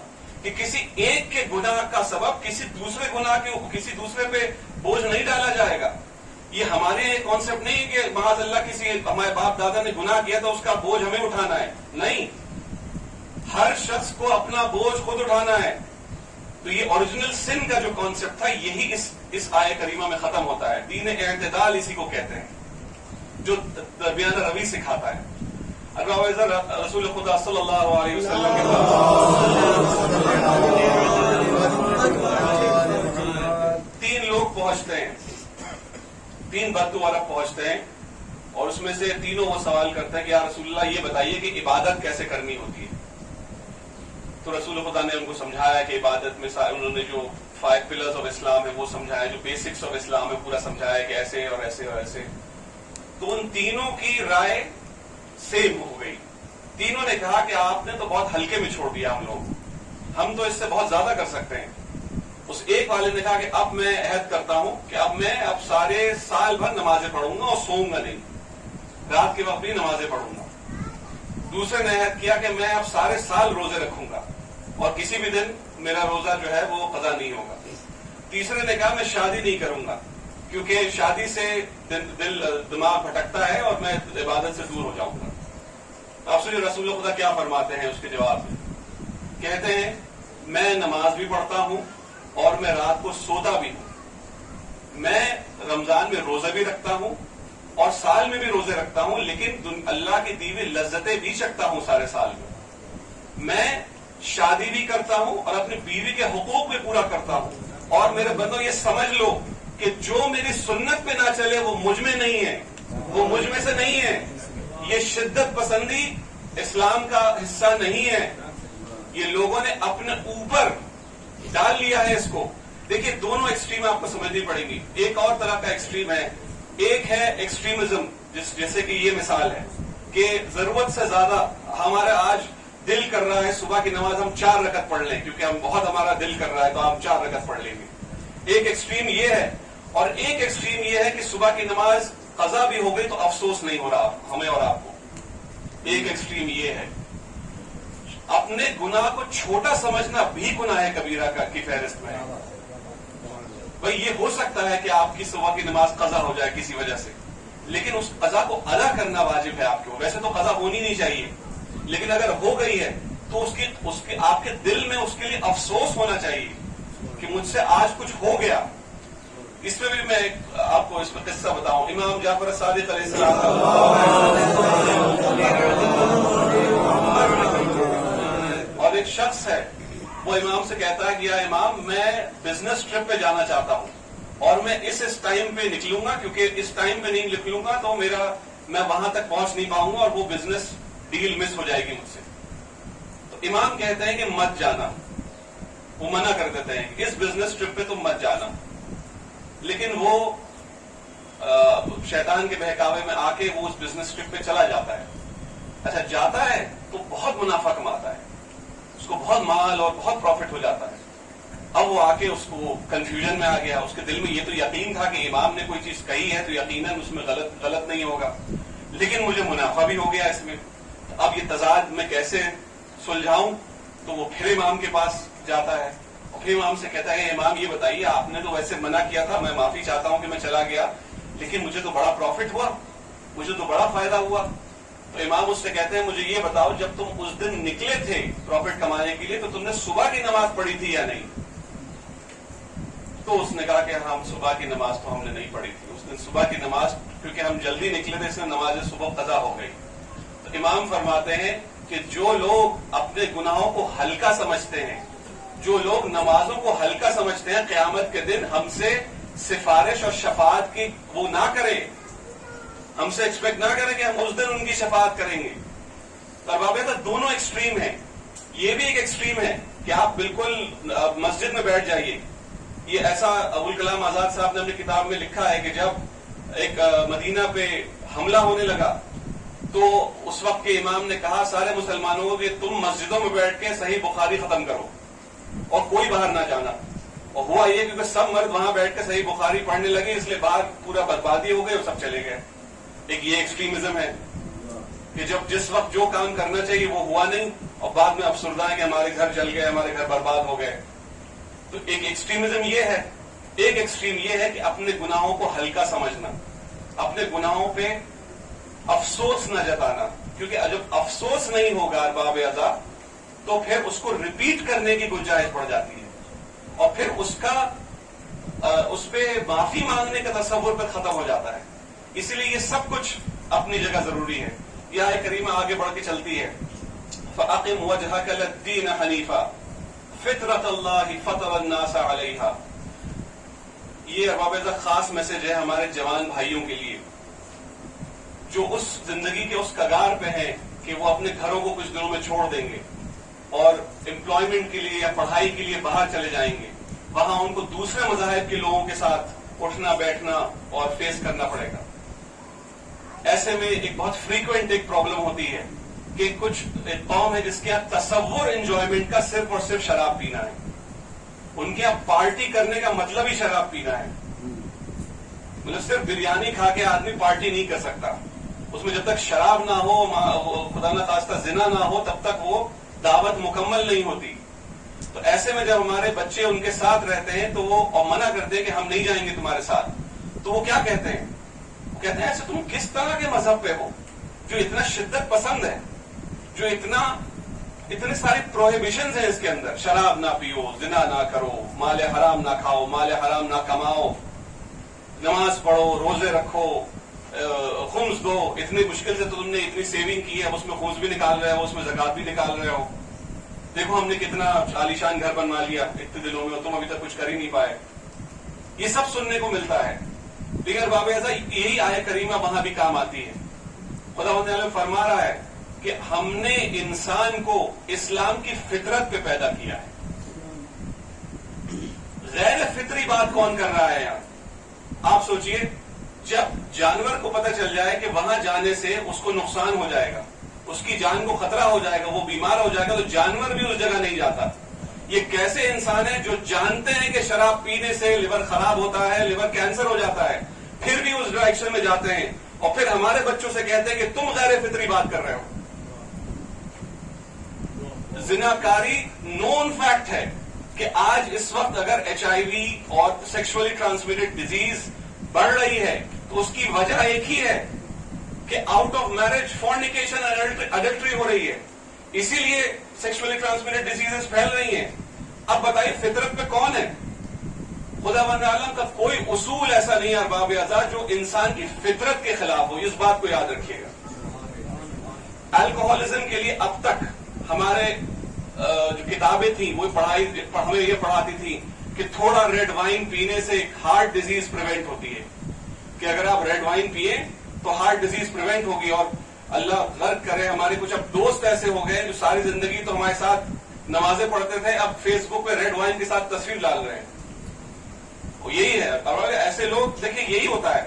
S1: کہ کسی ایک کے گناہ کا سبب کسی دوسرے گناہ کے کسی دوسرے پہ بوجھ نہیں ڈالا جائے گا. یہ ہمارے کانسیپٹ نہیں ہے کہ معاذ اللہ کسی ہمارے باپ دادا نے گناہ کیا تو اس کا بوجھ ہمیں اٹھانا ہے. نہیں, ہر شخص کو اپنا بوجھ خود اٹھانا ہے. تو یہ اوریجنل سن کا جو کانسیپٹ تھا یہی اس آیت کریمہ میں ختم ہوتا ہے. دین اعتدال اسی کو کہتے ہیں جو درمیانہ روی سکھاتا ہے. اگر رسول خدا صلی اللہ علیہ وسلم کے پاس 3 لوگ پہنچتے ہیں, 3 بدو عرب پہنچتے ہیں, اور اس میں سے تینوں وہ سوال کرتے ہیں کہ یا رسول اللہ یہ بتائیے کہ عبادت کیسے کرنی ہوتی ہے. تو رسول خدا نے ان کو سمجھایا کہ عبادت میں انہوں نے جو 5 پلرز آف اسلام ہے وہ سمجھایا, جو بیسکس آف اسلام ہے پورا سمجھایا کہ ایسے اور ایسے اور ایسے. تو ان تینوں کی رائے سیم ہو گئی. تینوں نے کہا کہ آپ نے تو بہت ہلکے میں چھوڑ دیا ہم تو اس سے بہت زیادہ کر سکتے ہیں. اس ایک والے نے کہا کہ اب میں عہد کرتا ہوں کہ اب سارے سال بھر نمازیں پڑھوں گا اور سوؤں گا نہیں, رات کے وقت بھی نمازیں پڑھوں گا. دوسرے نے عہد کیا کہ میں اب سارے سال روزے رکھوں گا اور کسی بھی دن میرا روزہ جو ہے وہ قضا نہیں ہوگا. تیسرے نے کہا میں شادی نہیں کروں گا کیونکہ شادی سے دماغ بھٹکتا ہے اور میں عبادت سے دور ہو جاؤں گا. آپ سے رسول خدا کیا فرماتے ہیں اس کے جواب میں؟ کہتے ہیں میں نماز بھی پڑھتا ہوں اور میں رات کو سوتا بھی ہوں, میں رمضان میں روزہ بھی رکھتا ہوں اور سال میں بھی روزے رکھتا ہوں, لیکن اللہ کی دی ہوئی لذتیں بھی چکھتا ہوں سارے سال میں. میں شادی بھی کرتا ہوں اور اپنی بیوی کے حقوق بھی پورا کرتا ہوں. اور میرے بندوں یہ سمجھ لو کہ جو میری سنت پہ نہ چلے وہ مجھ میں نہیں ہے, وہ مجھ میں سے نہیں ہے. یہ شدت پسندی اسلام کا حصہ نہیں ہے, یہ لوگوں نے اپنے اوپر ڈال لیا ہے اس کو. دیکھیے دونوں ایکسٹریم آپ کو سمجھنی پڑیں گی. ایک اور طرح کا ایکسٹریم ہے, ایک ہے ایکسٹریمزم جیسے کہ یہ مثال ہے کہ ضرورت سے زیادہ ہمارا آج دل کر رہا ہے صبح کی نماز ہم 4 رکعت پڑھ لیں کیونکہ ہم بہت ہمارا دل کر رہا ہے تو ہم 4 رکعت پڑھ لیں گے. ایک ایکسٹریم یہ ہے، اور ایک ایکسٹریم یہ ہے کہ صبح کی نماز قضا بھی ہو گئی تو افسوس نہیں ہو رہا ہمیں اور آپ کو. ایک ایکسٹریم یہ ہے. اپنے گناہ کو چھوٹا سمجھنا بھی گناہ کبیرہ کی فہرست میں ہے. بھائی یہ ہو سکتا ہے کہ آپ کی صبح کی نماز قضا ہو جائے کسی وجہ سے، لیکن اس قضا کو ادا کرنا واجب ہے آپ کے. ویسے تو قضا ہونی نہیں چاہیے، لیکن اگر ہو گئی ہے تو اس کے آپ کے دل میں اس کے لیے افسوس ہونا چاہیے کہ مجھ سے آج کچھ ہو گیا. اس میں بھی میں آپ کو اس پہ قصہ بتاؤں. امام جعفر صادق علیہ السلام اور ایک شخص ہے، وہ امام سے کہتا ہے کہ یا امام میں بزنس ٹرپ پہ جانا چاہتا ہوں اور میں اس ٹائم پہ نکلوں گا، کیونکہ اس ٹائم پہ نہیں نکلوں گا تو میں وہاں تک پہنچ نہیں پاؤں گا اور وہ بزنس ڈیل مس ہو جائے گی مجھ سے. تو امام کہتے ہیں کہ مت جانا. وہ منع کر دیتے ہیں کہ اس بزنس ٹرپ پہ تم مت جانا. لیکن وہ شیطان کے بہکاوے میں آ کے وہ اس بزنس ٹرپ پہ چلا جاتا ہے. اچھا جاتا ہے تو بہت منافع کماتا ہے، اس کو بہت مال اور بہت پروفٹ ہو جاتا ہے. اب وہ آ کے اس کو کنفیوژن میں آ گیا. اس کے دل میں یہ تو یقین تھا کہ امام نے کوئی چیز کہی ہے تو یقیناً اس میں غلط نہیں ہوگا، لیکن مجھے منافع بھی ہو گیا اس میں. اب یہ تضاد میں کیسے سلجھاؤں؟ تو وہ پھر امام کے پاس جاتا ہے اور پھر امام سے کہتا ہے امام یہ بتائیے، آپ نے تو ویسے منع کیا تھا، میں معافی چاہتا ہوں کہ میں چلا گیا، لیکن مجھے تو بڑا پروفٹ ہوا، مجھے تو بڑا فائدہ ہوا. تو امام اس سے کہتے ہیں مجھے یہ بتاؤ جب تم اس دن نکلے تھے پروفٹ کمانے کے لیے تو تم نے صبح کی نماز پڑھی تھی یا نہیں؟ تو اس نے کہا کہ ہم صبح کی نماز تو ہم نے نہیں پڑھی تھی اس دن. صبح کی نماز کیونکہ ہم جلدی نکلے تھے اس میں نماز صبح قضا ہو گئی. تو امام فرماتے ہیں کہ جو لوگ اپنے گناہوں کو ہلکا سمجھتے ہیں، جو لوگ نمازوں کو ہلکا سمجھتے ہیں، قیامت کے دن ہم سے سفارش اور شفاعت کی وہ نہ کریں، ہم سے ایکسپیکٹ نہ کریں کہ ہم اس دن ان کی شفاعت کریں گے. تو دونوں ایکسٹریم ہیں. یہ بھی ایک ایکسٹریم ہے کہ آپ بالکل مسجد میں بیٹھ جائیے. یہ ایسا ابوالکلام آزاد صاحب نے اپنی کتاب میں لکھا ہے کہ جب ایک مدینہ پہ حملہ ہونے لگا تو اس وقت کے امام نے کہا سارے مسلمانوں کو کہ تم مسجدوں میں بیٹھ کے صحیح بخاری ختم کرو اور کوئی باہر نہ جانا. اور ہوا یہ کیونکہ سب مرد وہاں بیٹھ کے صحیح بخاری پڑھنے لگے، اس لیے باہر پورا بربادی ہو گئی اور سب چلے گئے. ایک یہ ایکسٹریمزم ہے کہ جب جس وقت جو کام کرنا چاہیے وہ ہوا نہیں اور بعد میں افسردہ ہے کہ ہمارے گھر جل گئے، ہمارے گھر برباد ہو گئے. تو ایک ایکسٹریمزم یہ ہے. ایک ایکسٹریم یہ ہے کہ اپنے گناہوں کو ہلکا سمجھنا، اپنے گناہوں پہ افسوس نہ جتانا، کیونکہ جب افسوس نہیں ہوگا ارباب اعضاء تو پھر اس کو ریپیٹ کرنے کی گنجائش پڑ جاتی ہے اور پھر اس پہ معافی مانگنے کا تصور پہ ختم ہو جاتا ہے. اسی لیے یہ سب کچھ اپنی جگہ ضروری ہے. یہ آیت کریمہ آگے بڑھ کے چلتی ہے فَأَقِمْ وَجْهَكَ لِلدِّينِ حَنِيفًا فِطْرَةَ اللَّهِ فَطَرَ النَّاسَ عَلَيْهَا. یہ ارباب اعضاء خاص میسج ہے ہمارے جوان بھائیوں کے لیے جو اس زندگی کے اس کگار پہ ہیں کہ وہ اپنے گھروں کو کچھ دنوں میں چھوڑ دیں گے اور امپلائمنٹ کے لیے یا پڑھائی کے لیے باہر چلے جائیں گے. وہاں ان کو دوسرے مذاہب کے لوگوں کے ساتھ اٹھنا بیٹھنا اور فیس کرنا پڑے گا. ایسے میں ایک بہت فریکوینٹ ایک پرابلم ہوتی ہے کہ ایک قوم ہے جس کے یہاں تصور انجوائمنٹ کا صرف اور صرف شراب پینا ہے. ان کے یہاں پارٹی کرنے کا مطلب ہی شراب پینا ہے. مطلب صرف بریانی کھا کے آدمی پارٹی نہیں کر سکتا. اس میں جب تک شراب نہ ہو، خدا نہ خواستہ زنا نہ ہو، تب تک وہ دعوت مکمل نہیں ہوتی. تو ایسے میں جب ہمارے بچے ان کے ساتھ رہتے ہیں تو وہ منع کرتے ہیں کہ ہم نہیں جائیں گے تمہارے ساتھ. تو وہ کیا کہتے ہیں؟ وہ کہتے ہیں ایسے تم کس طرح کے مذہب پہ ہو جو اتنا شدت پسند ہے، جو اتنے ساری پروہیبیشنز ہیں اس کے اندر. شراب نہ پیو، زنا نہ کرو، مال حرام نہ کھاؤ، مال حرام نہ کماؤ، نماز پڑھو، روزے رکھو، خمس دو. اتنی مشکل سے تو تم نے اتنی سیونگ کی ہے، اس میں خمس بھی نکال رہے ہو، اس میں زکات بھی نکال رہے ہو. دیکھو ہم نے کتنا عالیشان گھر بنوا لیا اتنے دنوں میں، تم ابھی تک کچھ کر ہی نہیں پائے. یہ سب سننے کو ملتا ہے. دیگر باب اعضاء یہی آیت کریمہ وہاں بھی کام آتی ہے. خدا تعالیٰ فرما رہا ہے کہ ہم نے انسان کو اسلام کی فطرت پہ پیدا کیا ہے. غیر فطری بات کون کر رہا ہے یہاں؟ آپ سوچئے جب جانور کو پتہ چل جائے کہ وہاں جانے سے اس کو نقصان ہو جائے گا اس کی جان کو خطرہ ہو جائے گا, وہ بیمار ہو جائے گا, تو جانور بھی اس جگہ نہیں جاتا. یہ کیسے انسان ہیں جو جانتے ہیں کہ شراب پینے سے لیور خراب ہوتا ہے, لیور کینسر ہو جاتا ہے, پھر بھی اس ڈائریکشن میں جاتے ہیں, اور پھر ہمارے بچوں سے کہتے ہیں کہ تم غیر فطری بات کر رہے ہو. زناکاری نون فیکٹ ہے کہ آج اس وقت اگر HIV اور سیکشولی ٹرانسمیٹڈ ڈیزیز بڑھ رہی ہے تو اس کی وجہ ایک ہی ہے کہ آؤٹ آف میرج فورنیکیشن اڈلٹری ہو رہی ہے, اسی لیے سیکشولی ٹرانسمیٹڈ ڈیزیز پھیل رہی ہیں. اب بتائیے فطرت پہ کون ہے؟ خداوند عالم کا کوئی اصول ایسا نہیں ہے ارباب اعزاز جو انسان کی فطرت کے خلاف ہو, اس بات کو یاد رکھیے گا. الکوہولزم کے لیے اب تک ہمارے جو کتابیں تھیں وہ ہمیں یہ پڑھاتی تھی کہ تھوڑا ریڈ وائن پینے سے ہارٹ ڈیزیز پریونٹ ہوتی ہے, کہ اگر آپ ریڈ وائن پیئے تو ہارٹ ڈیزیز پریونٹ ہوگی. اور اللہ غرق کرے, ہمارے کچھ اب دوست ایسے ہو گئے جو ساری زندگی تو ہمارے ساتھ نمازیں پڑھتے تھے, اب فیس بک پہ ریڈ وائن کے ساتھ تصویر ڈال رہے ہیں. یہی ہے, ایسے لوگ دیکھیں یہی ہوتا ہے.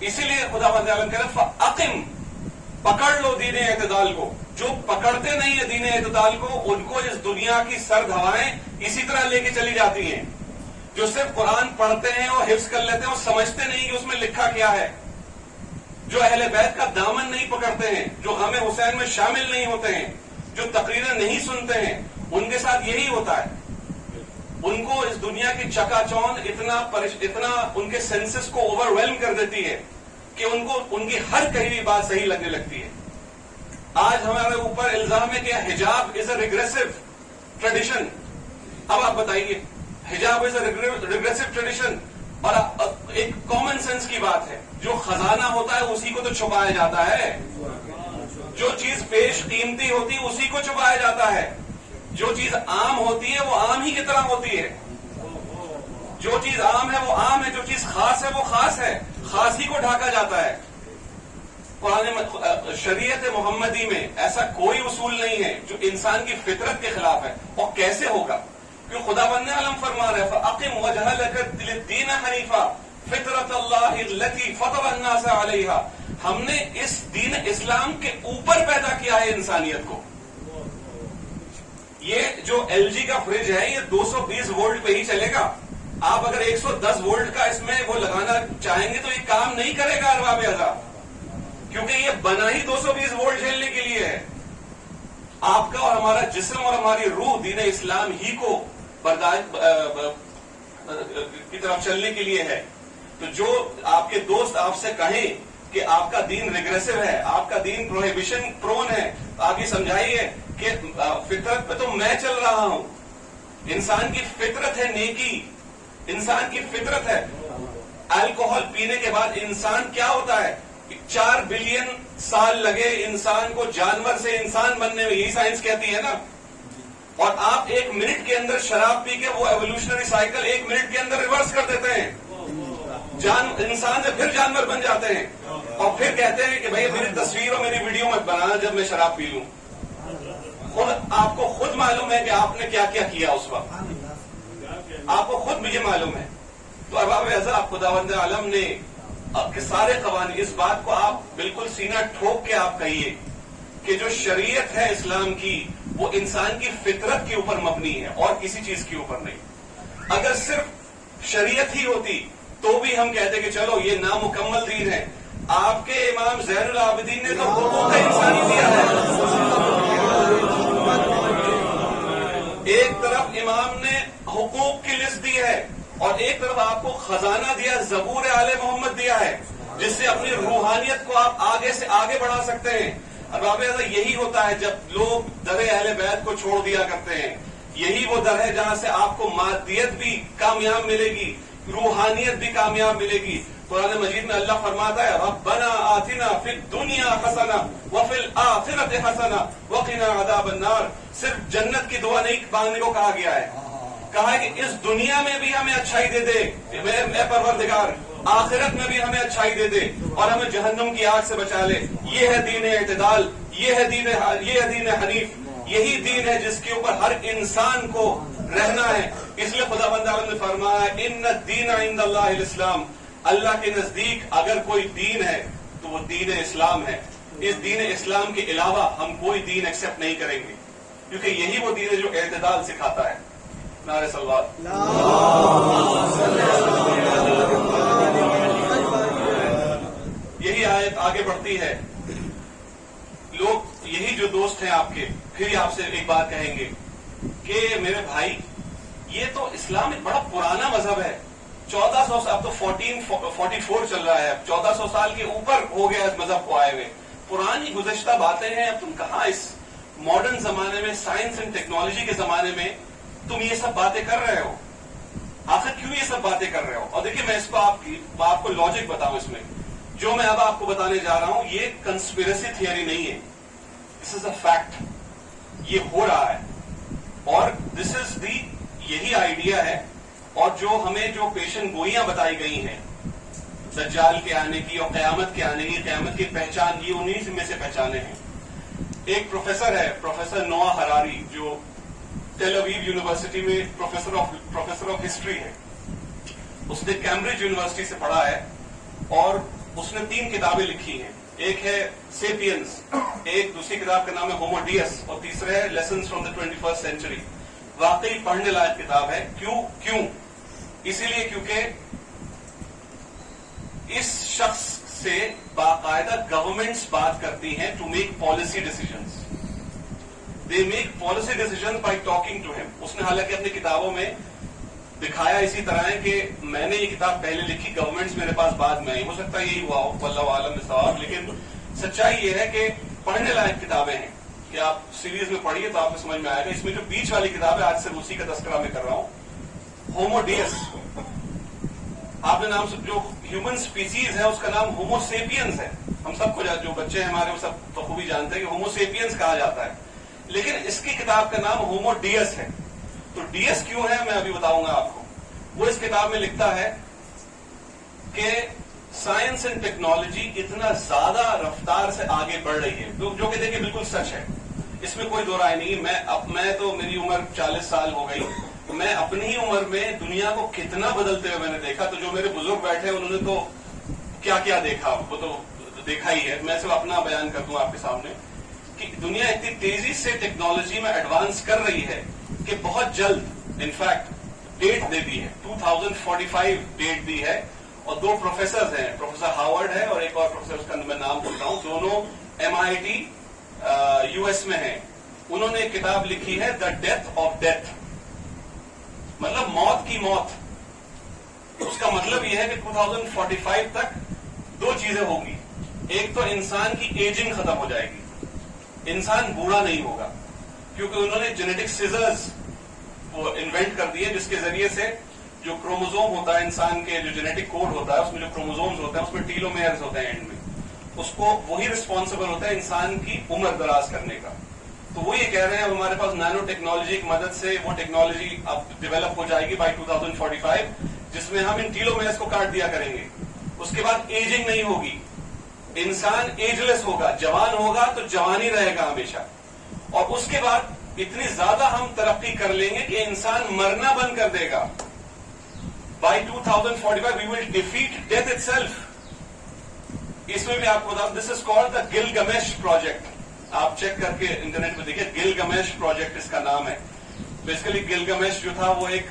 S1: اسی لیے خداوند عالم کہہ رہے فَأَقِمْ, پکڑ لو دین اعتدال کو. جو پکڑتے نہیں ہیں دین اعتدال کو, ان کو اس دنیا کی سرد ہوائیں اسی طرح لے کے چلی جاتی ہیں. جو صرف قرآن پڑھتے ہیں اور حفظ کر لیتے ہیں, وہ سمجھتے نہیں کہ اس میں لکھا کیا ہے. جو اہل بیت کا دامن نہیں پکڑتے ہیں, جو غم حسین میں شامل نہیں ہوتے ہیں, جو تقریریں نہیں سنتے ہیں, ان کے ساتھ یہی ہوتا ہے. ان کو اس دنیا کی چکا چوند اتنا ان کے سینسز کو اوور ویلم کر دیتی ہے کہ ان کو ان کی ہر کہی ہوئی بات صحیح لگنے لگتی ہے. آج ہمارے اوپر الزام ہے کہ حجاب از اے ریگریسو ٹریڈیشن. اب آپ بتائیے, حجاب از اے ریگریسو ٹریڈیشن, اور ایک کامن سینس کی بات ہے, جو خزانہ ہوتا ہے اسی کو تو چھپایا جاتا ہے. جو چیز پیش قیمتی ہوتی ہے اسی کو چھپایا جاتا ہے. جو چیز عام ہوتی ہے وہ عام ہی کی طرح ہوتی ہے. جو چیز عام ہے وہ عام ہے, جو چیز خاص ہے وہ خاص ہے, خاص ہی کو ڈھانکا جاتا ہے. شریعت محمدی میں ایسا کوئی اصول نہیں ہے جو انسان کی فطرت کے خلاف ہے. اور کیسے ہوگا؟ کیونکہ خداوند عالم فرما رہے فَأَقِمْ وَجْهَكَ لِلدِّينِ حَنِيفًا فِطْرَتَ اللَّهِ الَّتِي فَطَرَ النَّاسَ عَلَيْهَا. ہم نے اس دین اسلام کے اوپر پیدا کیا ہے انسانیت کو. یہ جو LG کا فریج ہے یہ 220 وولٹ پہ ہی چلے گا. آپ اگر 110 وولٹ کا اس میں وہ لگانا چاہیں گے تو یہ کام نہیں کرے گا ارباب اعزاز, کیونکہ یہ بنا ہی 220 وولٹ جھیلنے کے لیے ہے. آپ کا اور ہمارا جسم اور ہماری روح دین اسلام ہی کو برداشت کی طرف چلنے کے لیے ہے. تو جو آپ کے دوست آپ سے کہیں کہ آپ کا دین ریگریسو ہے, آپ کا دین پروہیبیشن پرون ہے, آپ یہ سمجھائیے کہ فطرت پہ تو میں چل رہا ہوں. انسان کی فطرت ہے نیکی, انسان کی فطرت ہے. الکوہل پینے کے بعد انسان کیا ہوتا ہے؟ 4 بلین سال لگے انسان کو جانور سے انسان بننے میں, یہی سائنس کہتی ہے نا. اور آپ 1 منٹ کے اندر شراب پی کے وہ ایوولوشنری سائیکل 1 منٹ کے اندر ریورس کر دیتے ہیں. انسان سے پھر جانور بن جاتے ہیں, اور پھر کہتے ہیں کہ بھائی میری تصویر اور میری ویڈیو مت بنانا جب میں شراب پی لوں. آپ کو خود معلوم ہے کہ آپ نے کیا کیا کیا اس وقت, آپ کو خود مجھے معلوم ہے. تو ارباب اعزاز خداوند عالم نے کہ سارے قوانین, اس بات کو آپ بالکل سینہ ٹھوک کے آپ کہیے کہ جو شریعت ہے اسلام کی وہ انسان کی فطرت کے اوپر مبنی ہے اور کسی چیز کے اوپر نہیں. اگر صرف شریعت ہی ہوتی تو بھی ہم کہتے کہ چلو یہ نامکمل دین ہے. آپ کے امام زین العابدین نے تو حقوق انسانی دیا ہے. ایک طرف امام نے حقوق کی لسٹ دی ہے اور ایک طرف آپ کو خزانہ دیا, زبور آل محمد دیا ہے, جس سے اپنی روحانیت کو آپ آگے سے آگے بڑھا سکتے ہیں. ارباب یہی ہوتا ہے جب لوگ در اہل بیت کو چھوڑ دیا کرتے ہیں. یہی وہ در ہے جہاں سے آپ کو مادیت بھی کامیاب ملے گی, روحانیت بھی کامیاب ملے گی. قرآن مجید میں اللہ فرماتا ہے ربنا آتنا فی الدنیا حسنہ وفی الآخرۃ حسنہ وقنا عذاب النار. صرف جنت کی دعا نہیں مانگنے کو کہا گیا ہے, کہا ہے کہ اس دنیا میں بھی ہمیں اچھائی دے دے اے پروردگار, آخرت میں بھی ہمیں اچھائی دے دے اور ہمیں جہنم کی آگ سے بچا لے. یہ ہے دین اعتدال, یہ ہے دین حنیف, یہی دین ہے جس کے اوپر ہر انسان کو رہنا ہے. اس لیے خداوند عالم نے فرمایا ان الدین عند اللہ الاسلام, اللہ کے نزدیک اگر کوئی دین ہے تو وہ دین اسلام ہے. اس دین اسلام کے علاوہ ہم کوئی دین ایکسپٹ نہیں کریں گے، کیونکہ یہی وہ دین ہے جو اعتدال سکھاتا ہے. نعرہ صلوات. یہی آیت آگے بڑھتی ہے. لوگ یہی جو دوست ہیں آپ کے پھر ہی آپ سے ایک بات کہیں گے کہ میرے بھائی یہ تو اسلام ایک بڑا پرانا مذہب ہے، 1400 اب تو 1444 چل رہا ہے، 1400 سال کے اوپر ہو گیا اس مذہب کو آئے ہوئے، پرانی گزشتہ باتیں ہیں. اب تم کہاں اس ماڈرن زمانے میں، سائنس اینڈ ٹیکنالوجی کے زمانے میں تم یہ سب باتیں کر رہے ہو؟ آخر کیوں یہ سب باتیں کر رہے ہو؟ اور دیکھیے میں اس کو آپ کو لاجک بتاؤں. اس میں جو میں اب آپ کو بتانے جا رہا ہوں یہ کنسپیریسی تھیوری نہیں ہے، دس از اے فیکٹ. یہ ہو رہا ہے اور دس از دی یہی آئیڈیا ہے. اور جو ہمیں جو پیشن گوئیاں بتائی گئی ہیں دجال کے آنے کی اور قیامت کے آنے کی، قیامت کی پہچان، یہ انہی میں سے پہچانے ہیں. ایک پروفیسر ہے، پروفیسر نوآ ہراری، جو ٹیل اویو یونیورسٹی میں پروفیسر آف ہسٹری ہے. اس نے کیمبرج یونیورسٹی سے پڑھا ہے اور اس نے 3 کتابیں لکھی ہیں. ایک ہے سیپینز، ایک دوسری کتاب کا نام ہے ہومو ڈیس، اور تیسرے ہے lessons from the 21st century. واقعی پڑھنے لائق کتاب ہے. کیوں؟ اسی لیے کیونکہ اس شخص سے باقاعدہ گورنمنٹس بات کرتی ہیں to make policy decisions. They make policy decision by talking to him. اس نے حالانکہ اپنی کتابوں میں دکھایا اسی طرح ہے کہ میں نے یہ کتاب پہلے لکھی، گورنمنٹس میرے پاس بعد میں آئی. ہو سکتا ہے یہی ہوا ہو، واللہ عالم بالصواب. لیکن سچائی یہ ہے کہ پڑھنے لائق کتابیں ہیں کہ آپ سیریز میں پڑھیے تو آپ کو سمجھ میں آئے گا. اس میں جو بیچ والی کتاب ہے، آج سے اسی کا تذکرہ میں کر رہا ہوں، ہومو ڈیس. آپ نے نام جو ہیومن سپیسیز ہے اس کا نام ہومو سیپینز ہے. ہم سب کو جو بچے ہیں ہمارے وہ سب بخوبی جانتے ہیں کہ ہومو سیپینز کہا جاتا ہے، لیکن اس کی کتاب کا نام ہومو ڈیس ہے. تو ڈیس کیوں ہے میں ابھی بتاؤں گا آپ کو. وہ اس کتاب میں لکھتا ہے کہ سائنس اینڈ ٹیکنالوجی اتنا زیادہ رفتار سے آگے بڑھ رہی ہے، جو کہ دیکھیں بالکل سچ ہے، اس میں کوئی دو رائے نہیں. میں تو میری عمر 40 سال ہو گئی، میں اپنی ہی عمر میں دنیا کو کتنا بدلتے ہوئے میں نے دیکھا. تو جو میرے بزرگ بیٹھے انہوں نے تو کیا کیا دیکھا وہ تو دیکھا ہی ہے. میں صرف اپنا بیان کر دوں آپ کے سامنے کہ دنیا اتنی تیزی سے ٹیکنالوجی میں ایڈوانس کر رہی ہے کہ بہت جلد، انفیکٹ ڈیٹ دے دی ہے 2045 ڈیٹ دی ہے. اور 2 پروفیسرز ہیں، پروفیسر ہاورڈ ہے اور ایک اور پروفیسر اس کا میں نام بھول رہا ہوں، دونوں MIT US میں ہیں. انہوں نے ایک کتاب لکھی ہے دا ڈیتھ آف ڈیتھ، مطلب موت کی موت. اس کا مطلب یہ ہے کہ 2045 تک 2 چیزیں ہوں گی. ایک تو انسان کی ایجنگ ختم ہو جائے گی، انسان بوڑھا نہیں ہوگا، کیونکہ انہوں نے جینیٹک سیزرز وہ انوینٹ کر دیے جس کے ذریعے سے جو کروموزوم ہوتا ہے انسان کے، جو جینیٹک کوڈ ہوتا ہے اس میں جو کروموزومز ہوتے ہیں اس میں ٹیلومیئرز ہوتے ہیں اینڈ میں، اس کو وہی ریسپانسبل ہوتا ہے انسان کی عمر دراز کرنے کا. تو وہ یہ کہہ رہے ہیں ہمارے پاس نینو ٹیکنالوجی کی مدد سے وہ ٹیکنالوجی اب ڈیولپ ہو جائے گی بائی 2045، جس میں ہم ان ٹیلومیئرز کو کاٹ دیا کریں گے. اس کے بعد ایجنگ نہیں ہوگی، انسان ایجلیس ہوگا، جوان ہوگا تو جوان ہی رہے گا ہمیشہ. اور اس کے بعد اتنی زیادہ ہم ترقی کر لیں گے کہ انسان مرنا بند کر دے گا. By 2045 we will defeat death itself. اس میں بھی آپ کو بتا دوں، this is called the Gilgamesh project. آپ چیک کر کے انٹرنیٹ پہ دیکھیں، گلگمیش پروجیکٹ اس کا نام ہے. بیسیکلی گلگمیش جو تھا وہ ایک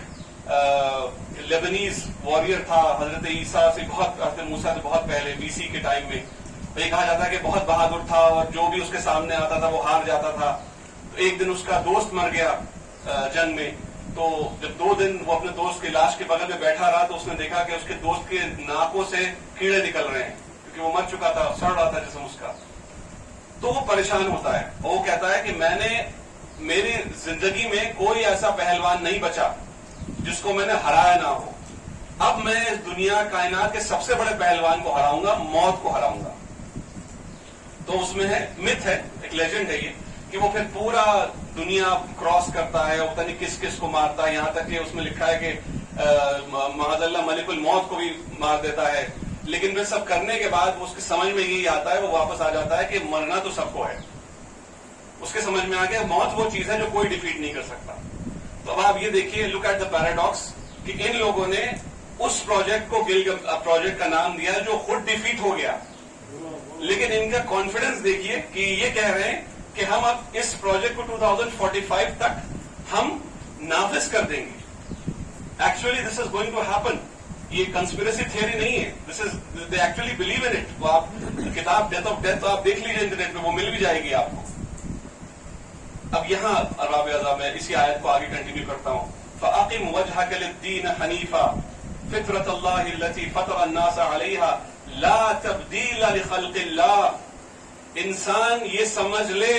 S1: لیبنیز وارئر تھا، حضرت عیسیٰ سے حضرت موسیٰ سے بہت پہلے BC کے ٹائم میں. یہ کہا جاتا ہے کہ بہت بہادر تھا اور جو بھی اس کے سامنے آتا تھا وہ ہار جاتا تھا. تو ایک دن اس کا دوست مر گیا جنگ میں. تو جب 2 دن وہ اپنے دوست کی لاش کے بغل میں بیٹھا رہا تو اس نے دیکھا کہ اس کے دوست کے ناکوں سے کیڑے نکل رہے ہیں کیونکہ وہ مر چکا تھا، سڑ رہا تھا جسم اس کا. تو وہ پریشان ہوتا ہے اور وہ کہتا ہے کہ میری زندگی میں کوئی ایسا پہلوان نہیں بچا جس کو میں نے ہرایا نہ ہو. اب میں اس دنیا کائنات کے سب سے بڑے پہلوان کو ہراؤں گا، موت کو ہراؤں گا. تو اس میں ہے مت ہے، ایک لیجنڈ ہے یہ کہ وہ پھر پورا دنیا کراس کرتا ہے، پتہ نہیں کس کس کو مارتا ہے، یہاں تک کہ اس میں لکھا ہے کہ معاذ اللہ ملک الموت کو بھی مار دیتا ہے. لیکن وہ سب کرنے کے بعد اس کی سمجھ میں یہی آتا ہے، وہ واپس آ جاتا ہے کہ مرنا تو سب کو ہے. اس کے سمجھ میں آ گیا موت وہ چیز ہے جو کوئی ڈیفیٹ نہیں کر سکتا. تو اب آپ یہ دیکھیے، لک ایٹ دا پیراڈاکس، کہ ان لوگوں نے اس پروجیکٹ کو پروجیکٹ کا نام دیا جو خود ڈیفیٹ ہو گیا، لیکن ان کا کانفیڈنس دیکھیے کہ یہ کہہ رہے ہیں کہ ہم اب اس پروجیکٹ کو 2045 تک ہم نافذ کر دیں گے. Actually this is going to happen. یہ کنسپیریسی تھیوری نہیں ہے. This is they actually believe in it. وہ آپ کتاب ڈیتھ آف ڈیتھ آپ دیکھ لیجیے انٹرنیٹ پہ, وہ مل بھی جائے گی آپ کو. اب یہاں ارباب اعضاء میں اسی آیت کو آگے کنٹینیو کرتا ہوں. فَأَقِمْ وَجْهَكَ لِلدِّينِ حَنِيفًا فِطْرَةَ اللَّهِ الَّتِي فَطَرَ النَّاسَ عَلَيْهَا لَا تَبْدِيلَ لِخَلْقِ اللَّهِ. انسان یہ سمجھ لے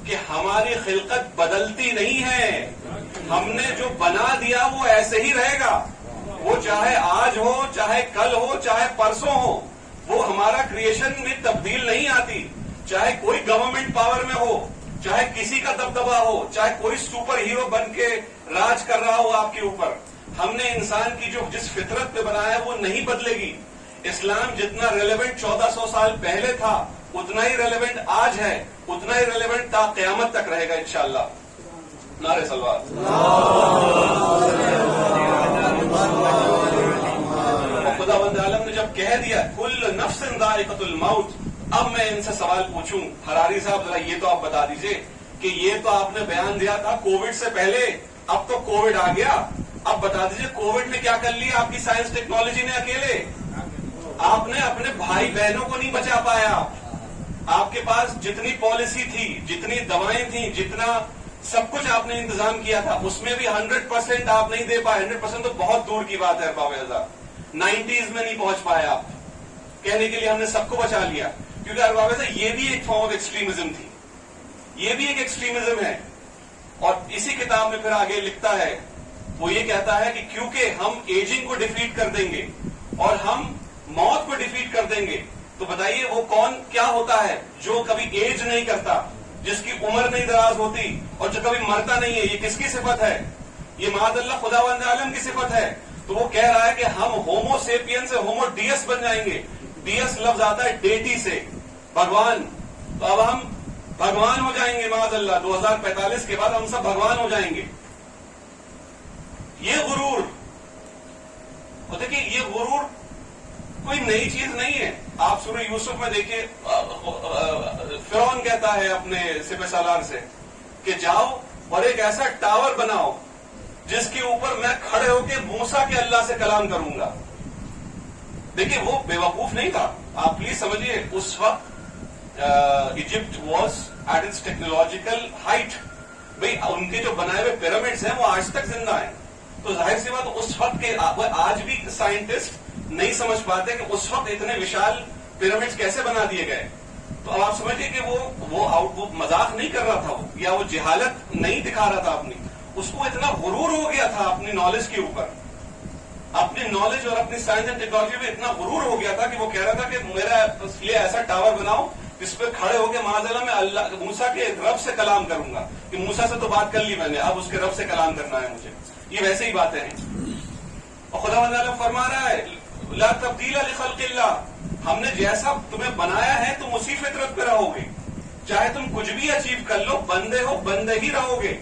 S1: کہ ہماری خلقت بدلتی نہیں ہے. ہم نے جو بنا دیا وہ ایسے ہی رہے گا. وہ چاہے آج ہو, چاہے کل ہو, چاہے پرسوں ہو, وہ ہمارا کریشن میں تبدیل نہیں آتی. چاہے کوئی گورنمنٹ پاور میں ہو, چاہے کسی کا دبدبا ہو, چاہے کوئی سپر ہیرو بن کے راج کر رہا ہو آپ کے اوپر, ہم نے انسان کی جو جس فطرت پہ بنایا ہے وہ نہیں بدلے گی. اسلام جتنا ریلیونٹ 1400 سال پہلے تھا اتنا ہی ریلیونٹ آج ہے, اتنا ہی ریلیونٹ تا قیامت تک رہے گا انشاءاللہ. نعرہ صلوات. خدا بند عالم نے جب کہہ دیا کل نفس ذائقۃ الموت, اب میں ان سے سوال پوچھوں. حراری صاحب ذرا یہ تو آپ بتا دیجئے کہ یہ تو آپ نے بیان دیا تھا کووڈ سے پہلے, اب تو کووڈ آ گیا, اب بتا دیجئے کووڈ نے کیا کر لیا آپ کی سائنس ٹیکنالوجی نے اکیلے؟ آپ نے اپنے بھائی بہنوں کو نہیں بچا پایا. آپ کے پاس جتنی پالیسی تھی, جتنی دوائیں تھیں, جتنا سب کچھ آپ نے انتظام کیا تھا, اس میں بھی 100% آپ نہیں دے پائے. 100% تو بہت دور کی بات ہے ارباب اعضاء. 90s میں نہیں پہنچ پائے آپ. کہنے کے لیے ہم نے سب کو بچا لیا, کیونکہ ارباب اعضاء یہ بھی ایک فارم آف ایکسٹریمزم تھی, یہ بھی ایک ایکسٹریمزم ہے. اور اسی کتاب میں پھر آگے لکھتا ہے, وہ یہ کہتا ہے کہ کیونکہ ہم ایجنگ کو ڈیفیٹ کر دیں گے اور ہم موت کو ڈیفیٹ کر دیں گے, تو بتائیے وہ کون کیا ہوتا ہے جو کبھی ایج نہیں کرتا, جس کی عمر نہیں دراز ہوتی اور جو کبھی مرتا نہیں ہے. یہ کس کی صفت ہے؟ یہ معاذ اللہ خداوند عالم کی صفت ہے. تو وہ کہہ رہا ہے کہ ہم ہومو سیپین سے ہومو ڈیس بن جائیں گے. ڈیس لفظ آتا ہے ڈیٹی سے, بھگوان. تو اب ہم بھگوان ہو جائیں گے معاذ اللہ. 2045 کے بعد ہم سب بھگوان ہو جائیں گے. یہ غرور, اور دیکھیے یہ غرور کوئی نئی چیز نہیں ہے. آپ سورہ یوسف میں دیکھیے, فرعون کہتا ہے اپنے سپہ سالار سے کہ جاؤ اور ایک ایسا ٹاور بناؤ جس کے اوپر میں کھڑے ہو کے موسیٰ کے اللہ سے کلام کروں گا. دیکھیے وہ بے وقوف نہیں تھا. آپ پلیز سمجھیے, اس وقت Egypt was at its technological height. بھئی ان کے جو بنائے ہوئے پیرامڈز ہیں وہ آج تک زندہ ہیں. تو ظاہر سی بات اس وقت کے, آج بھی سائنٹسٹ نہیں سمجھ پاتے کہ اس وقت اتنے وشال پیرامڈز کیسے بنا دیے گئے. تو اب آپ سمجھیے کہ وہ مذاق نہیں کر رہا تھا, وہ یا وہ جہالت نہیں دکھا رہا تھا اپنی. اس کو اتنا غرور ہو گیا تھا اپنی نالج کے اوپر, اپنی نالج اور اپنی سائنس اینڈ ٹیکنالوجی میں اتنا غرور ہو گیا تھا کہ وہ کہہ رہا تھا کہ میرا لیے ایسا ٹاور بناؤ جس پہ کھڑے ہو کے معاذ اللہ میں اللہ موسیٰ کے رب سے کلام کروں گا. کہ موسیٰ سے تو بات کر لی میں نے, اب اس کے رب سے کلام کرنا ہے مجھے. یہ ویسے ہی باتیں ہیں. اور خداوند عالم فرما رہا ہے لا تبدیل لخلق اللہ, ہم نے جیسا تمہیں بنایا ہے تم اسی فطرت پہ رہو گے. چاہے تم کچھ بھی اچیو کر لو, بندے ہو بندے ہی رہو گے.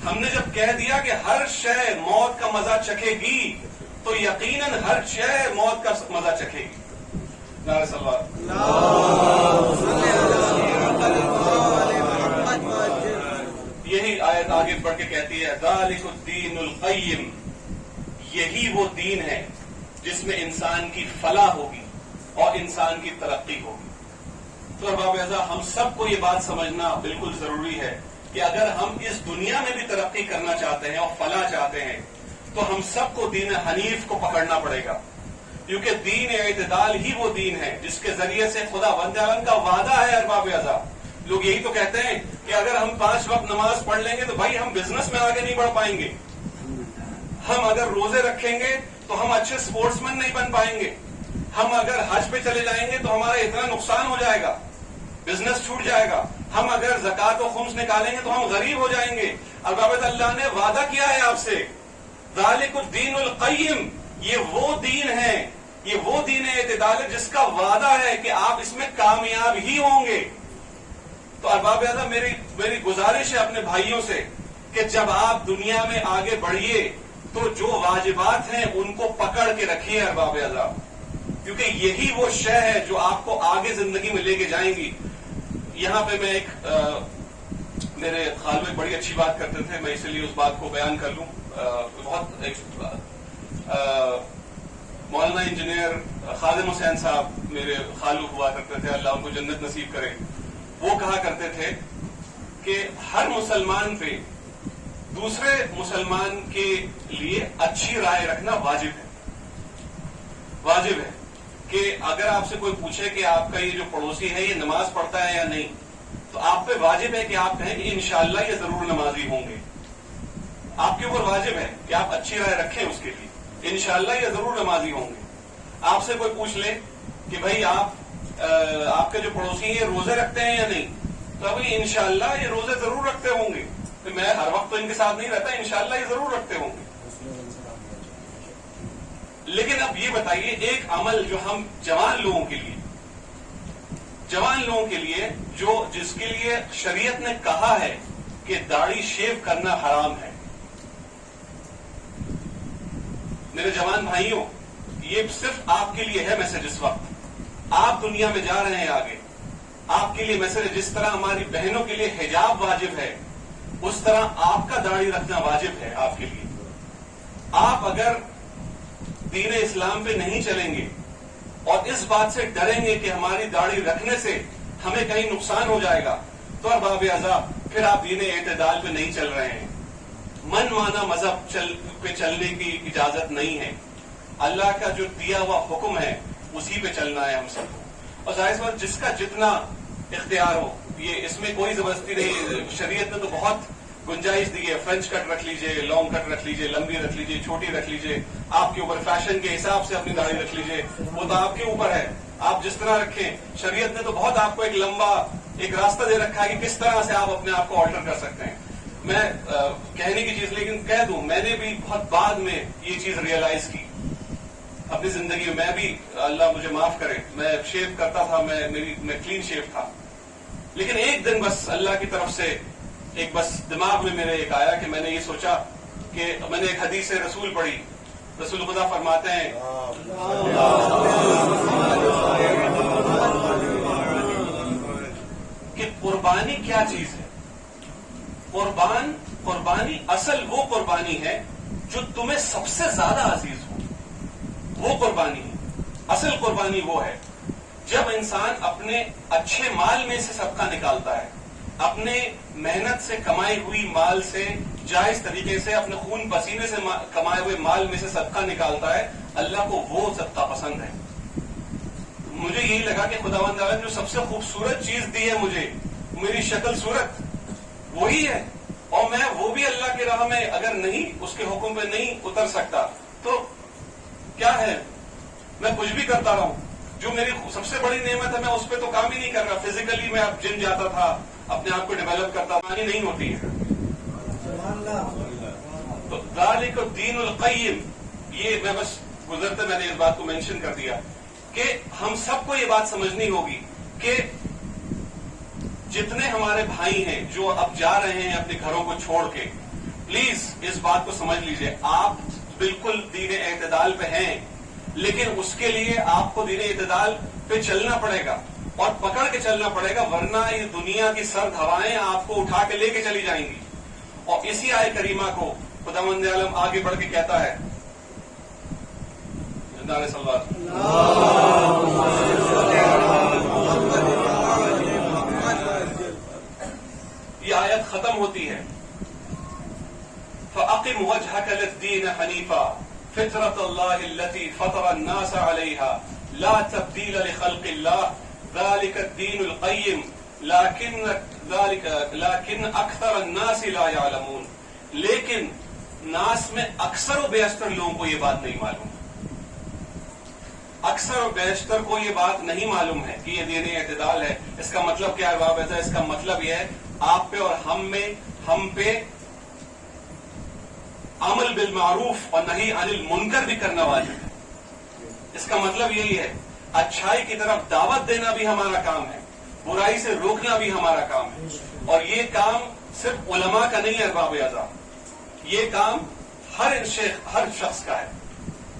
S1: ہم نے جب کہہ دیا کہ ہر شے موت کا مزہ چکھے گی تو یقیناً ہر شے موت کا مزہ چکھے گی. نعرہ صلوات. یہی آیت آگے بڑھ کے کہتی ہے ذالک الدین القیم, یہی وہ دین ہے جس میں انسان کی فلاح ہوگی اور انسان کی ترقی ہوگی. تو ارباب اعضاء ہم سب کو یہ بات سمجھنا بالکل ضروری ہے کہ اگر ہم اس دنیا میں بھی ترقی کرنا چاہتے ہیں اور فلاح چاہتے ہیں تو ہم سب کو دین حنیف کو پکڑنا پڑے گا. کیونکہ دین اعتدال ہی وہ دین ہے جس کے ذریعے سے خدا بند عالم کا وعدہ ہے. ارباب اعضاء لوگ یہی تو کہتے ہیں کہ اگر ہم 5 وقت نماز پڑھ لیں گے تو بھائی ہم بزنس میں آگے نہیں بڑھ پائیں گے. ہم اگر روزے رکھیں گے تو ہم اچھے سپورٹس مین نہیں بن پائیں گے. ہم اگر حج پہ چلے جائیں گے تو ہمارا اتنا نقصان ہو جائے گا, بزنس چھوٹ جائے گا. ہم اگر زکات و خمس نکالیں گے تو ہم غریب ہو جائیں گے. اب اللہ نے وعدہ کیا ہے آپ سے ذالک الدین القیم, یہ وہ دین ہے, یہ وہ دین اعتدال ہے جس کا وعدہ ہے کہ آپ اس میں کامیاب ہی ہوں گے. تو ارباب اعضاء میری گزارش ہے اپنے بھائیوں سے کہ جب آپ دنیا میں آگے بڑھیے تو جو واجبات ہیں ان کو پکڑ کے رکھیے ارباب اعضاء, کیونکہ یہی وہ شے ہے جو آپ کو آگے زندگی میں لے کے جائیں گی. یہاں پہ میں ایک میرے خیال میں بڑی اچھی بات کرتے تھے, میں اسی لیے اس بات کو بیان کر لوں. بہت مولانا انجینئر خادم حسین صاحب میرے خالو ہوا کرتے تھے, اللہ ان کو جنت نصیب کرے. وہ کہا کرتے تھے کہ ہر مسلمان پہ دوسرے مسلمان کے لیے اچھی رائے رکھنا واجب ہے. واجب ہے کہ اگر آپ سے کوئی پوچھے کہ آپ کا یہ جو پڑوسی ہے یہ نماز پڑھتا ہے یا نہیں, تو آپ پہ واجب ہے کہ آپ کہیں کہ انشاءاللہ یہ ضرور نمازی ہوں گے. آپ کے اوپر واجب ہے کہ آپ اچھی رائے رکھیں اس کے لیے, انشاءاللہ یہ ضرور نمازی ہوں گے. آپ سے کوئی پوچھ لے کہ بھائی آپ کے جو پڑوسی ہیں یہ روزے رکھتے ہیں یا نہیں, تو ابھی انشاءاللہ یہ روزے ضرور رکھتے ہوں گے. تو میں ہر وقت تو ان کے ساتھ نہیں رہتا, انشاءاللہ یہ ضرور رکھتے ہوں گے. لیکن اب یہ بتائیے, ایک عمل جو ہم جوان لوگوں کے لیے جس کے لیے شریعت نے کہا ہے کہ داڑھی شیو کرنا حرام ہے. میرے جوان بھائیوں, یہ صرف آپ کے لیے ہے میسج. اس وقت آپ دنیا میں جا رہے ہیں آگے, آپ کے لیے میسج ہے. جس طرح ہماری بہنوں کے لیے حجاب واجب ہے, اس طرح آپ کا داڑھی رکھنا واجب ہے آپ کے لیے. آپ اگر دین اسلام پہ نہیں چلیں گے اور اس بات سے ڈریں گے کہ ہماری داڑھی رکھنے سے ہمیں کہیں نقصان ہو جائے گا, تو ارباب عذاب پھر آپ دین اعتدال پہ نہیں چل رہے ہیں. من مانا مذہب پہ چلنے کی اجازت نہیں ہے. اللہ کا جو دیا ہوا حکم ہے اسی پہ چلنا ہے ہم سب کو. اور ظاہر سی بات, جس کا جتنا اختیار ہو, یہ اس میں کوئی زبردستی نہیں. شریعت نے تو بہت گنجائش دی ہے. فرینچ کٹ رکھ لیجئے, لانگ کٹ رکھ لیجئے, لمبی رکھ لیجئے, چھوٹی رکھ لیجئے, آپ کے اوپر فیشن کے حساب سے اپنی داڑھی رکھ لیجئے, وہ تو آپ کے اوپر ہے, آپ جس طرح رکھیں. شریعت نے تو بہت آپ کو ایک لمبا ایک راستہ دے رکھا ہے کہ کس طرح سے آپ اپنے آپ کو آلٹر کر سکتے ہیں. میں کہنے کی چیز لیکن کہہ دوں, میں نے بھی بہت بعد میں یہ چیز ریئلائز کی اپنی زندگی میں. میں بھی, اللہ مجھے معاف کرے, میں شیو کرتا تھا, میں کلین شیو تھا. لیکن ایک دن بس اللہ کی طرف سے ایک بس دماغ میں میرے ایک آیا کہ میں نے یہ سوچا کہ میں نے ایک حدیث رسول پڑھی. رسول خدا فرماتے ہیں کہ قربانی کیا چیز ہے. قربانی اصل وہ قربانی ہے جو تمہیں سب سے زیادہ عزیز ہو, وہ قربانی ہے. اصل قربانی وہ ہے جب انسان اپنے اچھے مال میں سے صدقہ نکالتا ہے, اپنے محنت سے کمائی ہوئی مال سے جائز طریقے سے, اپنے خون پسینے سے کمائے ہوئے مال میں سے صدقہ نکالتا ہے. اللہ کو وہ صدقہ پسند ہے. مجھے یہی لگا کہ خداوند نے جو سب سے خوبصورت چیز دی ہے مجھے, میری شکل صورت وہی ہے, اور میں وہ بھی اللہ کی راہ میں اگر نہیں اس کے حکم پہ نہیں اتر سکتا تو کیا ہے, میں کچھ بھی کرتا رہا ہوں. جو میری سب سے بڑی نعمت ہے میں اس پہ تو کام ہی نہیں کر رہا. فزیکلی میں اب جم جاتا تھا, اپنے آپ کو ڈیولپ کرتا, مانی نہیں ہوتی ہے. تو ذالک الدین القیم, یہ میں بس گزرتے میں نے اس بات کو مینشن کر دیا کہ ہم سب کو یہ بات سمجھنی ہوگی کہ جتنے ہمارے بھائی ہیں جو اب جا رہے ہیں اپنے گھروں کو چھوڑ کے, پلیز اس بات کو سمجھ لیجئے. آپ بالکل دین اعتدال پہ ہیں, لیکن اس کے لیے آپ کو دین اعتدال پہ چلنا پڑے گا اور پکڑ کے چلنا پڑے گا, ورنہ یہ دنیا کی سرد ہوائیں آپ کو اٹھا کے لے کے چلی جائیں گی. اور اسی آیت کریمہ کو خداوند عالم آگے بڑھ کے کہتا ہے, یہ آیت ختم ہوتی ہے فَأَقِمْ وَجْهَكَ لِلدِّينِ حَنِيفًا فِطْرَةَ اللَّهِ الَّتِي فَطَرَ النَّاسَ عَلَيْهَا لَا تَبْدِيلَ لِخَلْقِ اللَّهِ ذَلِكَ الدِّينُ الْقَيِّمُ لَكِنَّ أَكْثَرَ النَّاسِ لَا يَعْلَمُونَ. لیکن ناس میں اکثر و بیشتر لوگوں کو یہ بات نہیں معلوم. اکثر و بیشتر کو یہ بات نہیں معلوم ہے کہ یہ دین اعتدال ہے. اس کا مطلب کیا ہے باب ایسا؟ اس کا مطلب یہ ہے آپ پہ اور ہم پہ عمل بالمعروف اور نہی عن المنکر بھی کرنا واجب ہے. اس کا مطلب یہی ہے اچھائی کی طرف دعوت دینا بھی ہمارا کام ہے, برائی سے روکنا بھی ہمارا کام ہے. اور یہ کام صرف علماء کا نہیں ہے ارباب اعظم, یہ کام ہر شخص کا ہے.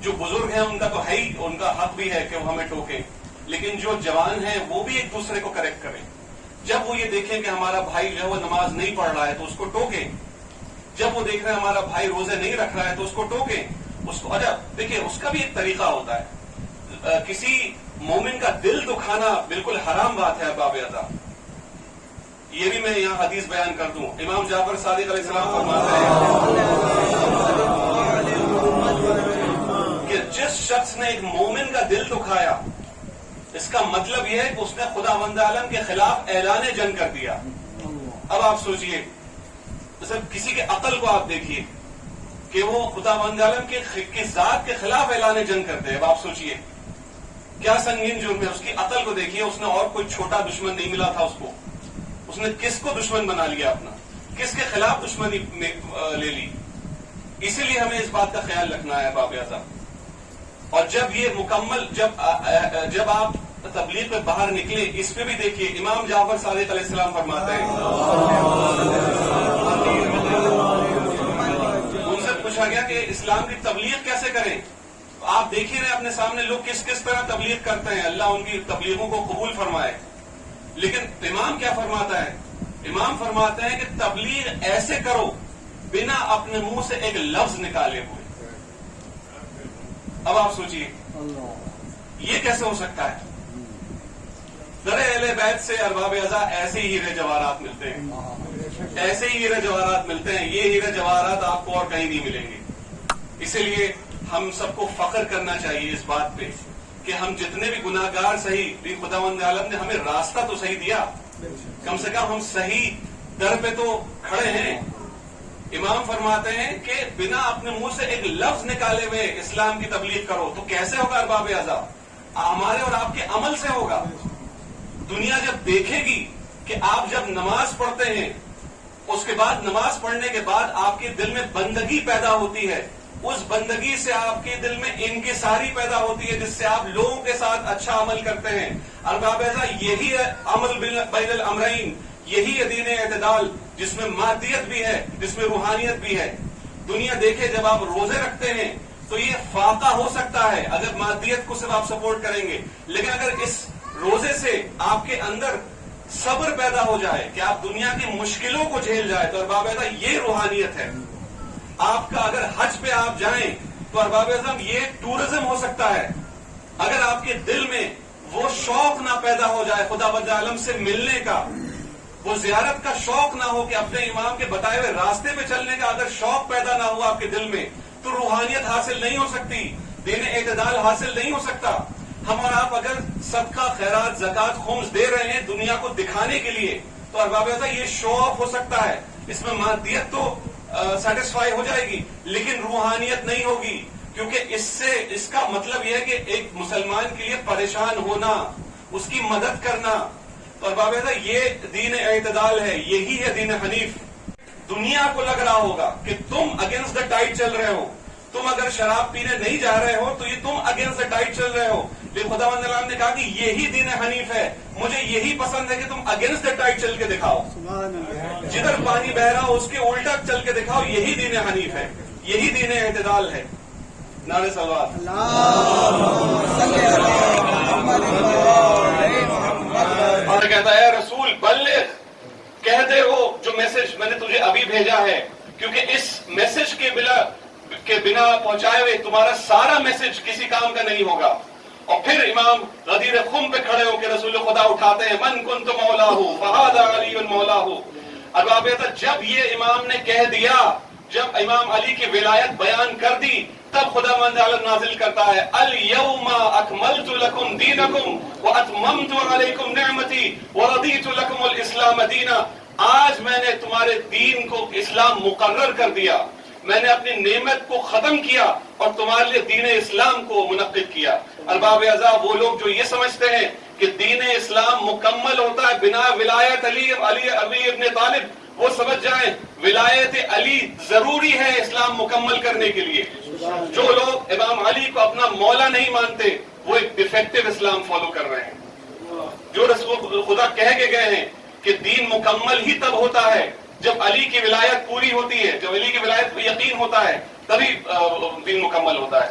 S1: جو بزرگ ہیں ان کا تو ہے ہی، ان کا حق بھی ہے کہ وہ ہمیں ٹوکیں، لیکن جو جوان ہیں وہ بھی ایک دوسرے کو کریکٹ کریں. جب وہ یہ دیکھیں کہ ہمارا بھائی جو ہے وہ نماز نہیں پڑھ رہا ہے تو اس کو ٹوکیں. جب وہ دیکھ رہے ہیں ہمارا بھائی روزے نہیں رکھ رہا ہے تو اس کو ٹوکیں. اس کو اچھا دیکھیں، اس کا بھی ایک طریقہ ہوتا ہے. کسی مومن کا دل دکھانا بالکل حرام بات ہے ارباب عطا. یہ بھی میں یہاں حدیث بیان کر دوں. امام جعفر صادق علیہ السلام فرماتے ہیں کہ جس شخص نے ایک مومن کا دل دکھایا، اس کا مطلب یہ ہے کہ اس نے خداوند عالم کے خلاف اعلان جنگ کر دیا. اب آپ سوچئے، کسی کے عقل کو آپ دیکھیے کہ وہ خداوند عالم کے ذات کے خلاف اعلان جنگ کرتے ہیں. اب آپ سوچئے کیا سنگین جرم ہے. اس کی عقل کو دیکھیے، اس نے اور کوئی چھوٹا دشمن نہیں ملا تھا اس کو. اس نے کس کو دشمن بنا لیا اپنا، کس کے خلاف دشمنی لے لی. اسی لیے ہمیں اس بات کا خیال رکھنا ہے باب اعظم. اور جب یہ مکمل جب آپ تبلیغ میں باہر نکلے، اس پہ بھی دیکھیے امام جعفر صادق علیہ السلام فرماتے ہیں، ان سے پوچھا گیا کہ اسلام کی تبلیغ کیسے کریں. آپ دیکھ ہی رہے اپنے سامنے لوگ کس کس طرح تبلیغ کرتے ہیں. اللہ ان کی تبلیغوں کو قبول فرمائے. لیکن امام کیا فرماتا ہے؟ امام فرماتے ہیں کہ تبلیغ ایسے کرو بنا اپنے منہ سے ایک لفظ نکالے ہوئے. اب آپ سوچئے یہ کیسے ہو سکتا ہے؟ در اہل بیت سے ارباب اعضاء ایسے ہی ہیرے جواہرات ملتے ہیں، ایسے ہی ہیرے جواہرات ملتے ہیں. یہ ہیرے جواہرات آپ کو اور کہیں نہیں ملیں گے. اسی لیے ہم سب کو فخر کرنا چاہیے اس بات پہ کہ ہم جتنے بھی گناہگار صحیح بھی خداوند عالم نے ہمیں راستہ تو صحیح دیا، کم سے کم ہم صحیح در پہ تو کھڑے ہیں. امام فرماتے ہیں کہ بنا اپنے منہ سے ایک لفظ نکالے ہوئے اسلام کی تبلیغ کرو. تو کیسے ہوگا ارباب اعضاء؟ ہمارے اور آپ کے عمل سے ہوگا. دنیا جب دیکھے گی کہ آپ جب نماز پڑھتے ہیں، اس کے بعد نماز پڑھنے کے بعد آپ کے دل میں بندگی پیدا ہوتی ہے، اس بندگی سے آپ کے دل میں انکساری پیدا ہوتی ہے جس سے آپ لوگوں کے ساتھ اچھا عمل کرتے ہیں. ارباب اعضاء یہی ہے عمل بین الامرین، یہی ہے دین اعتدال، جس میں مادیت بھی ہے، جس میں روحانیت بھی ہے. دنیا دیکھے جب آپ روزے رکھتے ہیں تو یہ فاقہ ہو سکتا ہے اگر مادیت کو صرف آپ سپورٹ کریں گے، لیکن اگر اس روزے سے آپ کے اندر صبر پیدا ہو جائے کہ آپ دنیا کی مشکلوں کو جھیل جائے تو ارباب اعضاء یہ روحانیت ہے. آپ کا اگر حج پہ آپ جائیں تو ارباب اعظم یہ ٹورزم ہو سکتا ہے. اگر آپ کے دل میں وہ شوق نہ پیدا ہو جائے خداوند عالم سے ملنے کا، وہ زیارت کا شوق نہ ہو کہ اپنے امام کے بتائے ہوئے راستے پہ چلنے کا اگر شوق پیدا نہ ہوا آپ کے دل میں، تو روحانیت حاصل نہیں ہو سکتی، دین اعتدال حاصل نہیں ہو سکتا. ہم اور آپ اگر صدقہ خیرات زکات خمس دے رہے ہیں دنیا کو دکھانے کے لیے، تو ارباب اعضاء یہ شو آف ہو سکتا ہے. اس میں مادیت تو سیٹسفائی ہو جائے گی لیکن روحانیت نہیں ہوگی، کیونکہ اس کا مطلب یہ ہے کہ ایک مسلمان کے لیے پریشان ہونا، اس کی مدد کرنا. تو ارباب اعضاء یہ دین اعتدال ہے، یہی ہے دین حنیف. دنیا کو لگ رہا ہوگا کہ تم اگینسٹ دا ٹائڈ چل رہے ہو، تم اگر شراب پینے نہیں جا رہے ہو تو یہ تم اگینسٹ دا ٹائڈ چل رہے ہو. لیکن خداوند عالم نے کہا کہ یہی دین حنیف ہے، مجھے یہی پسند ہے کہ تم اگینسٹ دا ٹائڈ چل کے دکھاؤ، جدھر پانی بہ رہا ہو اس کے الٹا چل کے دکھاؤ. یہی دین حنیف ہے، یہی دین اعتدال ہے. نعرے صلوات. اور کہتا ہے رسول بلغ، کہہ دے وہ جو میسج میں نے تجھے ابھی بھیجا ہے، کیونکہ اس میسج کے بنا پہنچائے ہوئے تمہارا سارا میسج کسی کام کا نہیں ہوگا. اور پھر امام غدیر خم پہ کھڑے ہو کے رسول خدا اٹھاتے ہیں، من کنت مولاہ فہذا علی مولاہ. ارباب اعضاء جب یہ امام نے کہہ دیا، جب امام علی کی ولایت بیان کر دی، تب خداوند عالم نازل کرتا ہے الیوم اکملت لکم دینکم واتممت علیکم نعمتی ورضیت لکم الاسلام دینا. آج میں نے تمہارے دین کو اسلام مقرر کر دیا، میں نے اپنی نعمت کو ختم کیا اور تمہارے لیے دین اسلام کو منعقد کیا. ارباب اعضاء وہ لوگ جو یہ سمجھتے ہیں کہ دین اسلام مکمل ہوتا ہے بنا ولایت علی ابن طالب، وہ سمجھ جائیں ولایت علی ضروری ہے اسلام مکمل کرنے کے لیے. جو لوگ امام علی کو اپنا مولا نہیں مانتے وہ ایک ڈیفیکٹو اسلام فالو کر رہے ہیں. جو رسول خدا کہہ کے گئے ہیں کہ دین مکمل ہی تب ہوتا ہے جب علی کی ولایت پوری ہوتی ہے، جب علی کی ولایت کو یقین ہوتا ہے تبھی دین مکمل ہوتا ہے.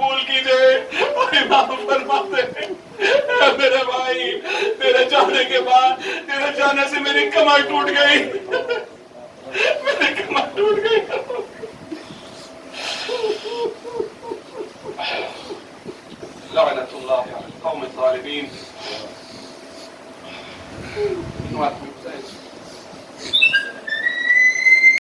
S1: قبول کیجئے اور امام فرما دے اے میرے بھائی تیرے جانے کے بعد تیرے جانے سے میری کمر ٹوٹ گئی میری کمر ٹوٹ گئی لعنت اللہ علی القوم الظالمین